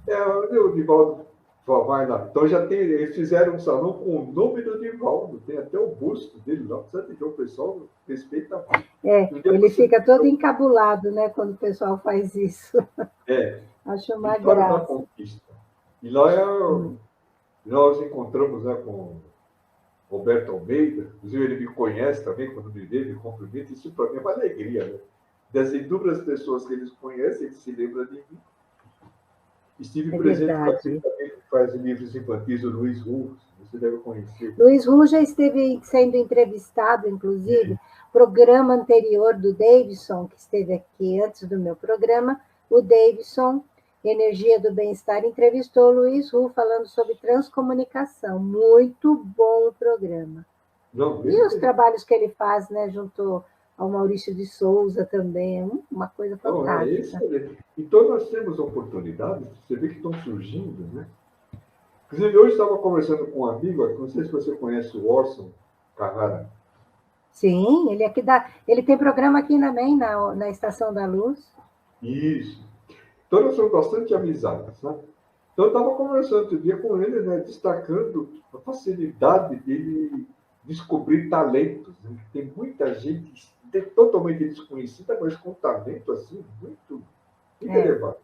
O Divaldo vai lá. Então eles fizeram um salão com o nome do Divaldo, tem até o busto dele lá. O pessoal respeita muito. Ele fica todo encabulado, né, quando o pessoal faz isso. Acho uma graça. Da Conquista. E lá nós encontramos, né, com Roberto Almeida, inclusive ele me conhece também, quando me vê, me cumprimenta, isso para mim é uma alegria, né? Das inúmeras pessoas que eles conhecem, eles se lembram de mim. Estive presente com aquele também que faz livros infantis, o Luiz Ru, você deve conhecer. Luiz Ru já esteve sendo entrevistado, inclusive, programa anterior do Davidson, que esteve aqui antes do meu programa, o Davidson, Energia do Bem-Estar, entrevistou o Luiz Ru falando sobre transcomunicação. Muito bom o programa. E os trabalhos que ele faz, né, junto ao Maurício de Souza também, é uma coisa Então, é fantástica. excelente. Então, nós temos oportunidades, você vê que estão surgindo, né? Inclusive, hoje estava conversando com um amigo, não sei se você conhece o Orson Carrara. Sim, ele aqui ele tem programa aqui também na Estação da Luz. Isso. Então, nós somos bastante amizades, né? Então, eu estava conversando outro dia com ele, né, destacando a facilidade dele descobrir talentos, né? Tem muita gente totalmente desconhecida, mas com talento assim, muito elevado.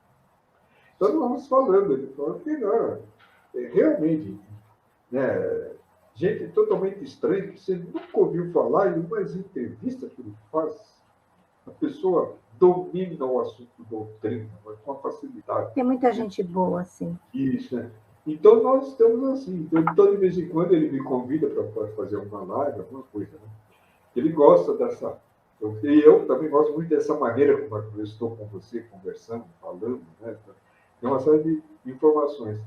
Então, nós vamos falando, ele falou que não, realmente, né, gente totalmente estranha, que você nunca ouviu falar, em umas entrevistas que ele faz, a pessoa domina o assunto doutrina, mas com facilidade. Tem muita gente boa, assim. Isso, né? Então, nós estamos assim. Então, de vez em quando, ele me convida para fazer uma live, alguma coisa, né? Ele gosta dessa... E eu também gosto muito dessa maneira como eu estou com você, conversando, falando, né? Tem uma série de informações.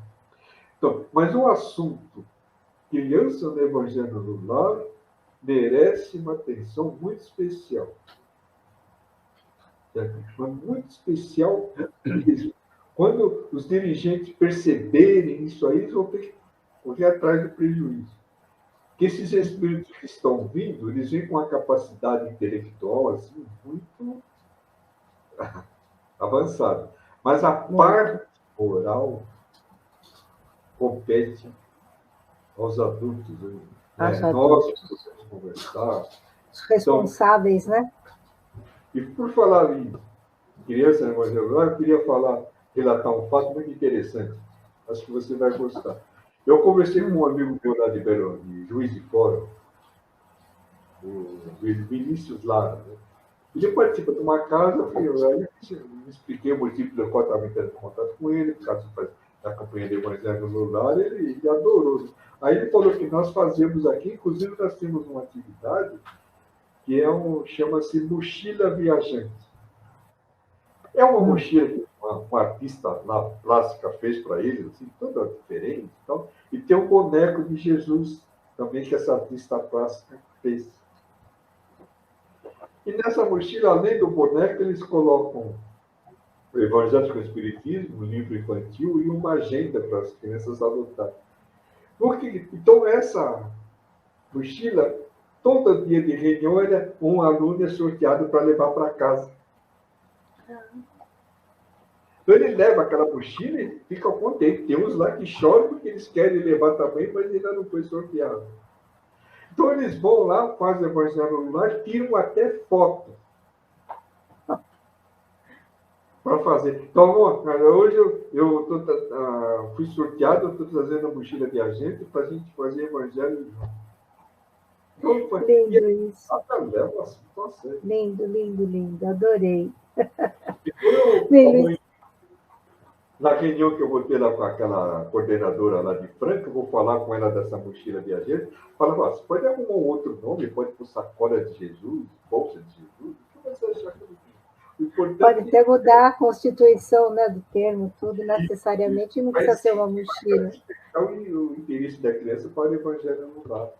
Então, mas o assunto criança no Evangelho no Lar merece uma atenção muito especial. Mas muito especial mesmo. Quando os dirigentes perceberem isso aí, eles vão ter que correr atrás do prejuízo. Porque esses espíritos que estão vindo, eles vêm com uma capacidade intelectual assim, muito avançada. Mas a parte moral compete aos adultos. Nós podemos conversar. Os responsáveis, então, né? E por falar em criança no Evangelho, eu queria relatar um fato muito interessante. Acho que você vai gostar. Eu conversei com um amigo meu lá de Juiz de Fora, o Vinícius Lara. Né? Ele participa de uma casa, aí eu expliquei o motivo pelo qual estava entrando em contato com ele, por causa da campanha de Evangelho no Lar, ele adorou. Aí ele falou que nós fazemos aqui, inclusive nós temos uma atividade que chama-se Mochila Viajante. É uma mochila que uma artista lá, plástica fez para eles, assim, toda diferente. Então, e tem um boneco de Jesus também que essa artista plástica fez. E nessa mochila, além do boneco, eles colocam o Evangelho com o Espiritismo, um livro infantil e uma agenda para as crianças adotarem. Então, essa mochila, todo dia de reunião, um aluno é sorteado para levar para casa. Então, ele leva aquela mochila e fica contente. Tem uns lá que choram porque eles querem levar também, mas ainda não foi sorteado. Então, eles vão lá, fazem o Evangelho no Lar, tiram até foto para fazer. Então, cara, hoje eu fui sorteado, estou trazendo a mochila de agente para a gente fazer Evangelho junto. Então, lindo isso. Nossa, lindo. Adorei. Na reunião que eu vou ter lá com aquela coordenadora lá de Franca, eu vou falar com ela dessa mochila de agente. Fala, você pode arrumar um outro nome, pode pôr sacola de Jesus, bolsa de Jesus, o que você achar que pode até mudar a constituição, né, do termo, tudo necessariamente, não precisa ser uma mochila. Então, o interesse da criança para o Evangelho no Lar.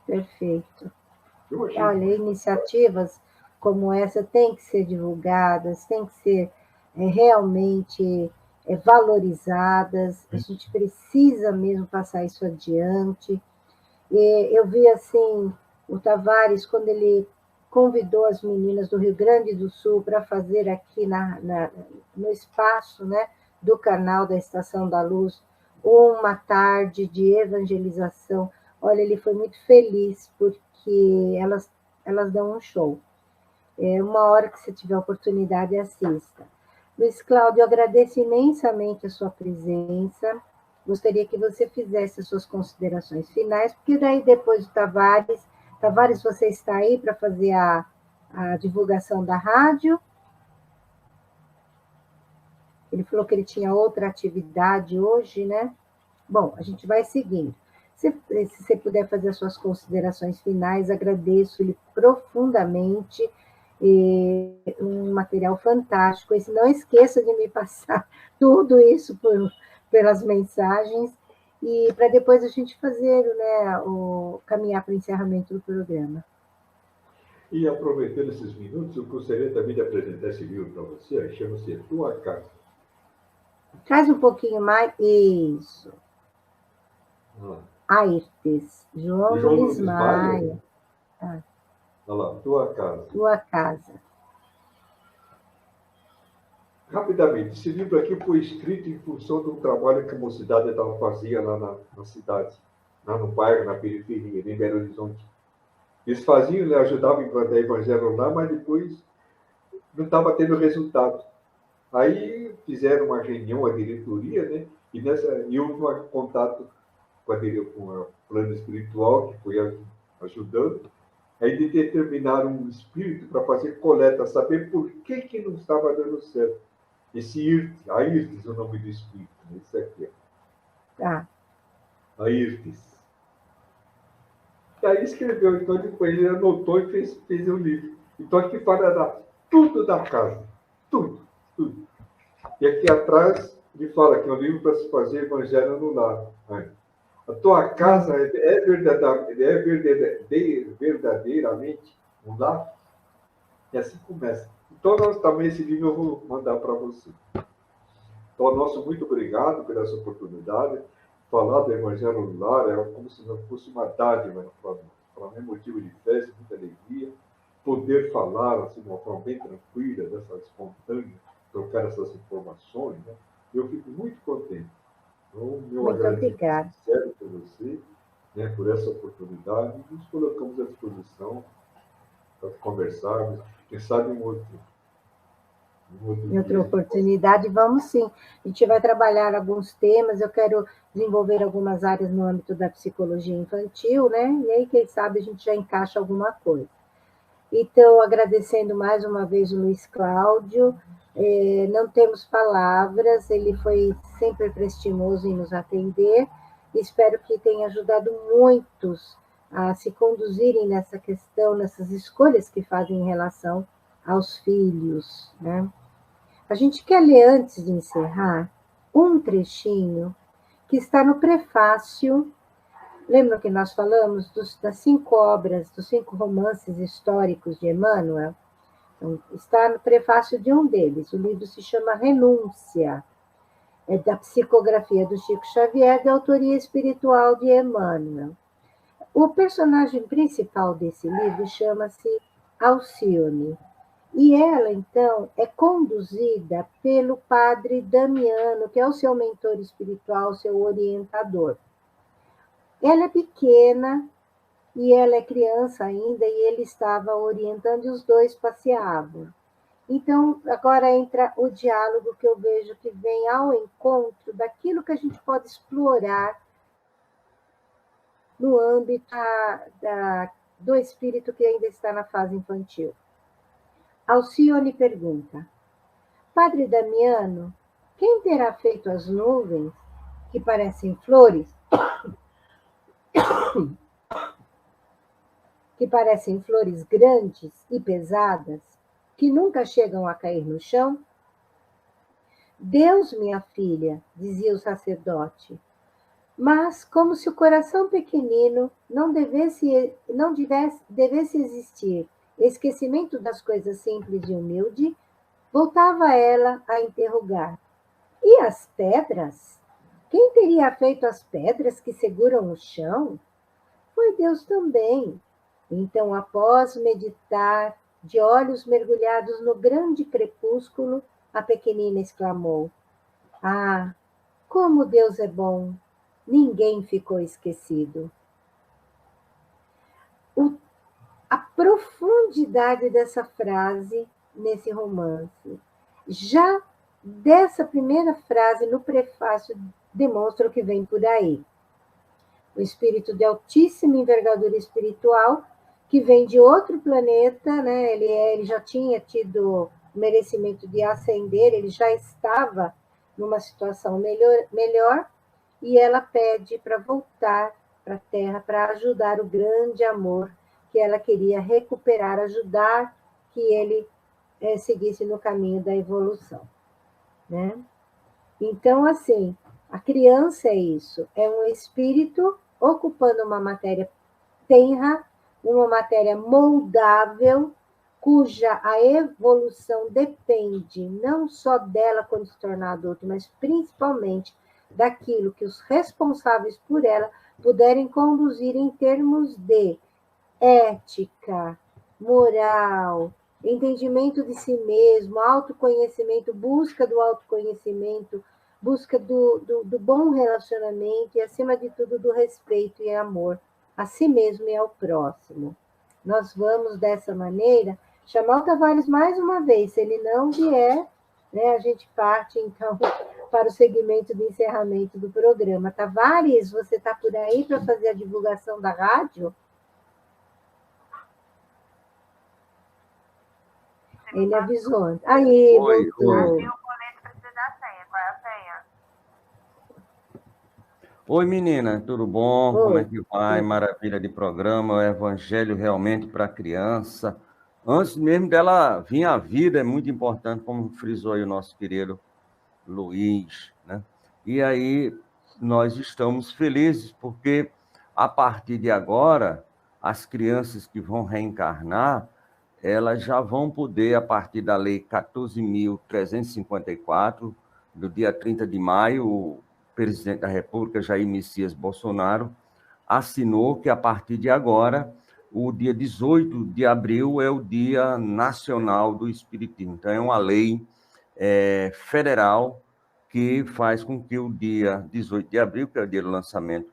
Perfeito. Olha, iniciativas como essa têm que ser divulgadas, têm que ser realmente valorizadas, a gente precisa mesmo passar isso adiante. Eu vi, assim, o Tavares, quando ele convidou as meninas do Rio Grande do Sul para fazer aqui no espaço, né, do canal da Estação da Luz, uma tarde de evangelização. Olha, ele foi muito feliz, porque elas dão um show. Uma hora que você tiver oportunidade, assista. Luiz Cláudio, eu agradeço imensamente a sua presença. Gostaria que você fizesse as suas considerações finais, porque daí depois do Tavares, você está aí para fazer a divulgação da rádio? Ele falou que ele tinha outra atividade hoje, né? Bom, a gente vai seguindo. Se você puder fazer as suas considerações finais, agradeço-lhe profundamente. Um material fantástico. E não esqueça de me passar tudo isso pelas mensagens, e para depois a gente fazer, né, caminhar para o encerramento do programa. E aproveitando esses minutos, eu gostaria também de apresentar esse livro para você, chama-se Tua Casa. Traz um pouquinho mais. Isso. Ah, Airtes, João do João Luiz Nunes Maia. Maia. Ah, Olha lá, Tua Casa. Tua Casa. Rapidamente, esse livro aqui foi escrito em função do trabalho que a mocidade estava fazendo lá na cidade, lá no bairro, na periferia, em Belo Horizonte. Eles faziam, né, ajudavam a implantar o evangelho lá, mas depois não estava tendo resultado. Aí fizeram uma reunião, a diretoria, né? E houve um contato com a plano espiritual, que foi ajudando. Aí determinaram um espírito para fazer coleta, saber por que não estava dando certo. Esse Irtes, Airtes, o nome do espírito, né? Isso aqui, Tá. Airtes. E aí escreveu, então depois ele anotou e fez o livro. Então aqui fala tudo da casa, tudo, tudo. E aqui atrás ele fala que é um livro para se fazer evangelho no lar. A tua casa verdadeiramente um lar? E assim começa. Então, nós também esse livro eu vou mandar para você. Então, nosso muito obrigado por essa oportunidade. Falar do Evangelho no lar é como se não fosse uma dádiva para nós. Para mim é motivo de festa, muita alegria. Poder falar assim, de uma forma bem tranquila, dessa espontânea, trocar essas informações, né? Eu fico muito contente. Então, meu Muito agradecimento obrigada. sincero por você, né, por essa oportunidade. E nos colocamos à disposição para conversarmos. Quem sabe um outro Em outra dia. oportunidade, vamos sim. A gente vai trabalhar alguns temas, eu quero desenvolver algumas áreas no âmbito da psicologia infantil, né? E aí, quem sabe, a gente já encaixa alguma coisa. Então, agradecendo mais uma vez o Luiz Cláudio, não temos palavras, ele foi sempre prestimoso em nos atender, espero que tenha ajudado muitos a se conduzirem nessa questão, nessas escolhas que fazem em relação aos filhos, né? A gente quer ler, antes de encerrar, um trechinho que está no prefácio. Lembra que nós falamos das 5 obras, dos 5 romances históricos de Emmanuel? Então, está no prefácio de um deles. O livro se chama Renúncia. É da psicografia do Chico Xavier, da autoria espiritual de Emmanuel. O personagem principal desse livro chama-se Alcione. E ela, então, é conduzida pelo padre Damiano, que é o seu mentor espiritual, seu orientador. Ela é pequena e ela é criança ainda, e ele estava orientando e os dois passeavam. Então, agora entra o diálogo que eu vejo que vem ao encontro daquilo que a gente pode explorar no âmbito do espírito que ainda está na fase infantil. Alcione pergunta: Padre Damiano, quem terá feito as nuvens que parecem flores? Que parecem flores grandes e pesadas, que nunca chegam a cair no chão? Deus, minha filha, dizia o sacerdote, mas como se o coração pequenino devesse existir esquecimento das coisas simples e humildes, voltava ela a interrogar: e as pedras? Quem teria feito as pedras que seguram o chão? Foi Deus também. Então, após meditar, de olhos mergulhados no grande crepúsculo, a pequenina exclamou: Ah, como Deus é bom! Ninguém ficou esquecido. A profundidade dessa frase nesse romance, já dessa primeira frase no prefácio, demonstra o que vem por aí. O espírito de altíssima envergadura espiritual, que vem de outro planeta, né? Ele já tinha tido merecimento de ascender, ele já estava numa situação melhor, e ela pede para voltar para a Terra para ajudar o grande amor que ela queria recuperar, ajudar que ele seguisse no caminho da evolução, né? Então, assim, a criança é isso, é um espírito ocupando uma matéria tenra, uma matéria moldável, cuja a evolução depende não só dela quando se tornar adulto, mas principalmente daquilo que os responsáveis por ela puderem conduzir em termos de ética, moral, entendimento de si mesmo, autoconhecimento, busca do autoconhecimento, busca do bom relacionamento e, acima de tudo, do respeito e amor a si mesmo e ao próximo. Nós vamos, dessa maneira, chamar o Tavares mais uma vez. Se ele não vier, né, a gente parte, então, para o segmento de encerramento do programa. Tavares, você está por aí para fazer a divulgação da rádio? Ele avisou. Aí, Oi, voltou. oi. O boleto precisa da senha. Qual é a senha? Oi, menina, tudo bom? Oi. Como é que vai? Maravilha de programa, o Evangelho realmente para a criança. Antes mesmo dela vir à vida, é muito importante, como frisou aí o nosso querido Luiz, né? E aí nós estamos felizes porque a partir de agora, as crianças que vão reencarnar, elas já vão poder, a partir da Lei 14.354, do dia 30 de maio, o presidente da República, Jair Messias Bolsonaro, assinou que, a partir de agora, o dia 18 de abril é o Dia Nacional do Espiritismo. Então, é uma lei federal que faz com que o dia 18 de abril, que é o dia do lançamento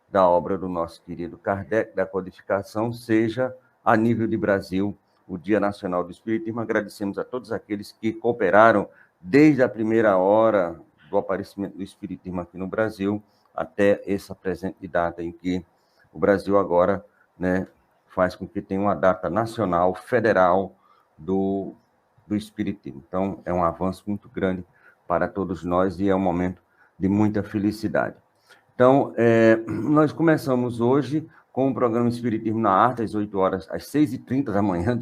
da obra do nosso querido Kardec, da codificação, seja, a nível de Brasil, o Dia Nacional do Espiritismo. Agradecemos a todos aqueles que cooperaram desde a primeira hora do aparecimento do Espiritismo aqui no Brasil até essa presente data em que o Brasil agora, né, faz com que tenha uma data nacional, federal do Espiritismo. Então, é um avanço muito grande para todos nós e é um momento de muita felicidade. Então, nós começamos hoje com o programa Espiritismo na Arte, às 8 horas, às 6h30 da manhã,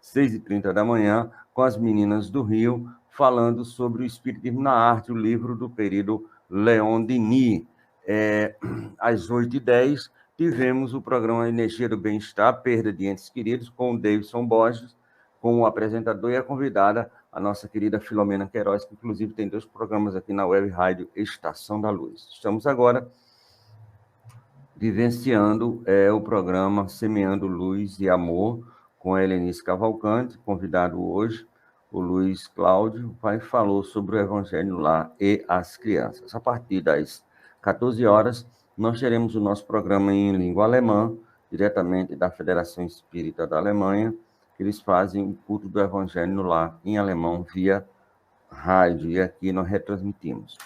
6h30 da manhã, com as meninas do Rio, falando sobre o Espiritismo na Arte, o livro do querido Leon Denis. Às 8h10, tivemos o programa Energia do Bem-Estar, Perda de Entes Queridos, com o Davidson Borges, como apresentador, e a convidada, a nossa querida Filomena Queiroz, que inclusive tem 2 programas aqui na Web Rádio Estação da Luz. Estamos agora vivenciando o programa Semeando Luz e Amor, com a Helenice Cavalcante, convidado hoje, o Luiz Cláudio, falou sobre o Evangelho lá e as crianças. A partir das 14 horas, nós teremos o nosso programa em língua alemã, diretamente da Federação Espírita da Alemanha, que eles fazem o culto do Evangelho lá em alemão via rádio, e aqui nós retransmitimos.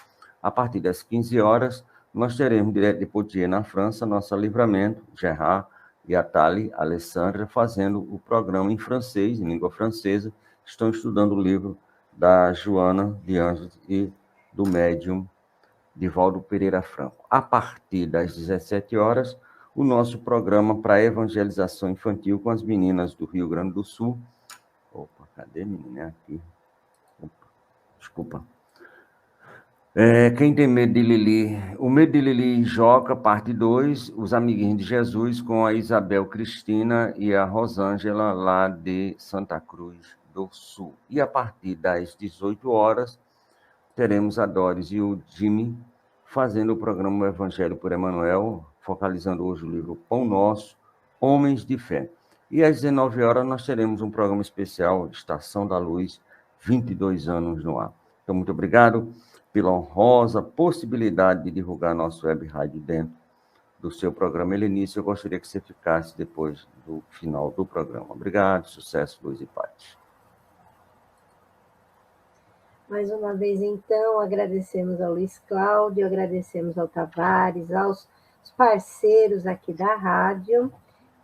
A partir das 15 horas, nós teremos, direto de Poitiers, na França, nossa Livramento, Gerard e Atali, Alessandra, fazendo o programa em francês, em língua francesa. Estão estudando o livro da Joana de Anjos e do médium Divaldo Pereira Franco. A partir das 17 horas, o nosso programa para evangelização infantil com as meninas do Rio Grande do Sul. Opa, cadê a menina aqui? Opa, desculpa. Quem tem medo de Lili? O Medo de Lili e Joca, parte 2, Os Amiguinhos de Jesus, com a Isabel Cristina e a Rosângela, lá de Santa Cruz do Sul. E a partir das 18 horas, teremos a Doris e o Jimmy fazendo o programa Evangelho por Emmanuel, focalizando hoje o livro Pão Nosso, Homens de Fé. E às 19 horas nós teremos um programa especial, Estação da Luz, 22 anos no ar. Então, muito obrigado pela honrosa possibilidade de divulgar nosso web rádio dentro do seu programa. Helenice, eu gostaria que você ficasse depois do final do programa. Obrigado, sucesso, luz e paz. Mais uma vez, então, agradecemos ao Luiz Cláudio, agradecemos ao Tavares, aos parceiros aqui da rádio,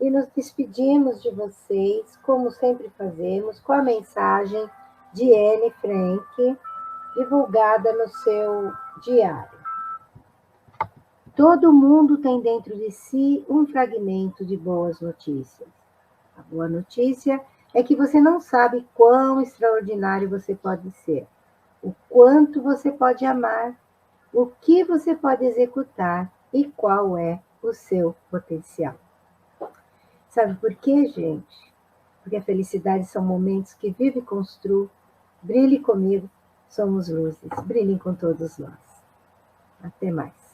e nos despedimos de vocês, como sempre fazemos, com a mensagem de Anne Frank, divulgada no seu diário. Todo mundo tem dentro de si um fragmento de boas notícias. A boa notícia é que você não sabe quão extraordinário você pode ser, o quanto você pode amar, o que você pode executar e qual é o seu potencial. Sabe por quê, gente? Porque a felicidade são momentos que vive e construo. Brilhe comigo, somos luzes. Brilhem com todos nós. Até mais.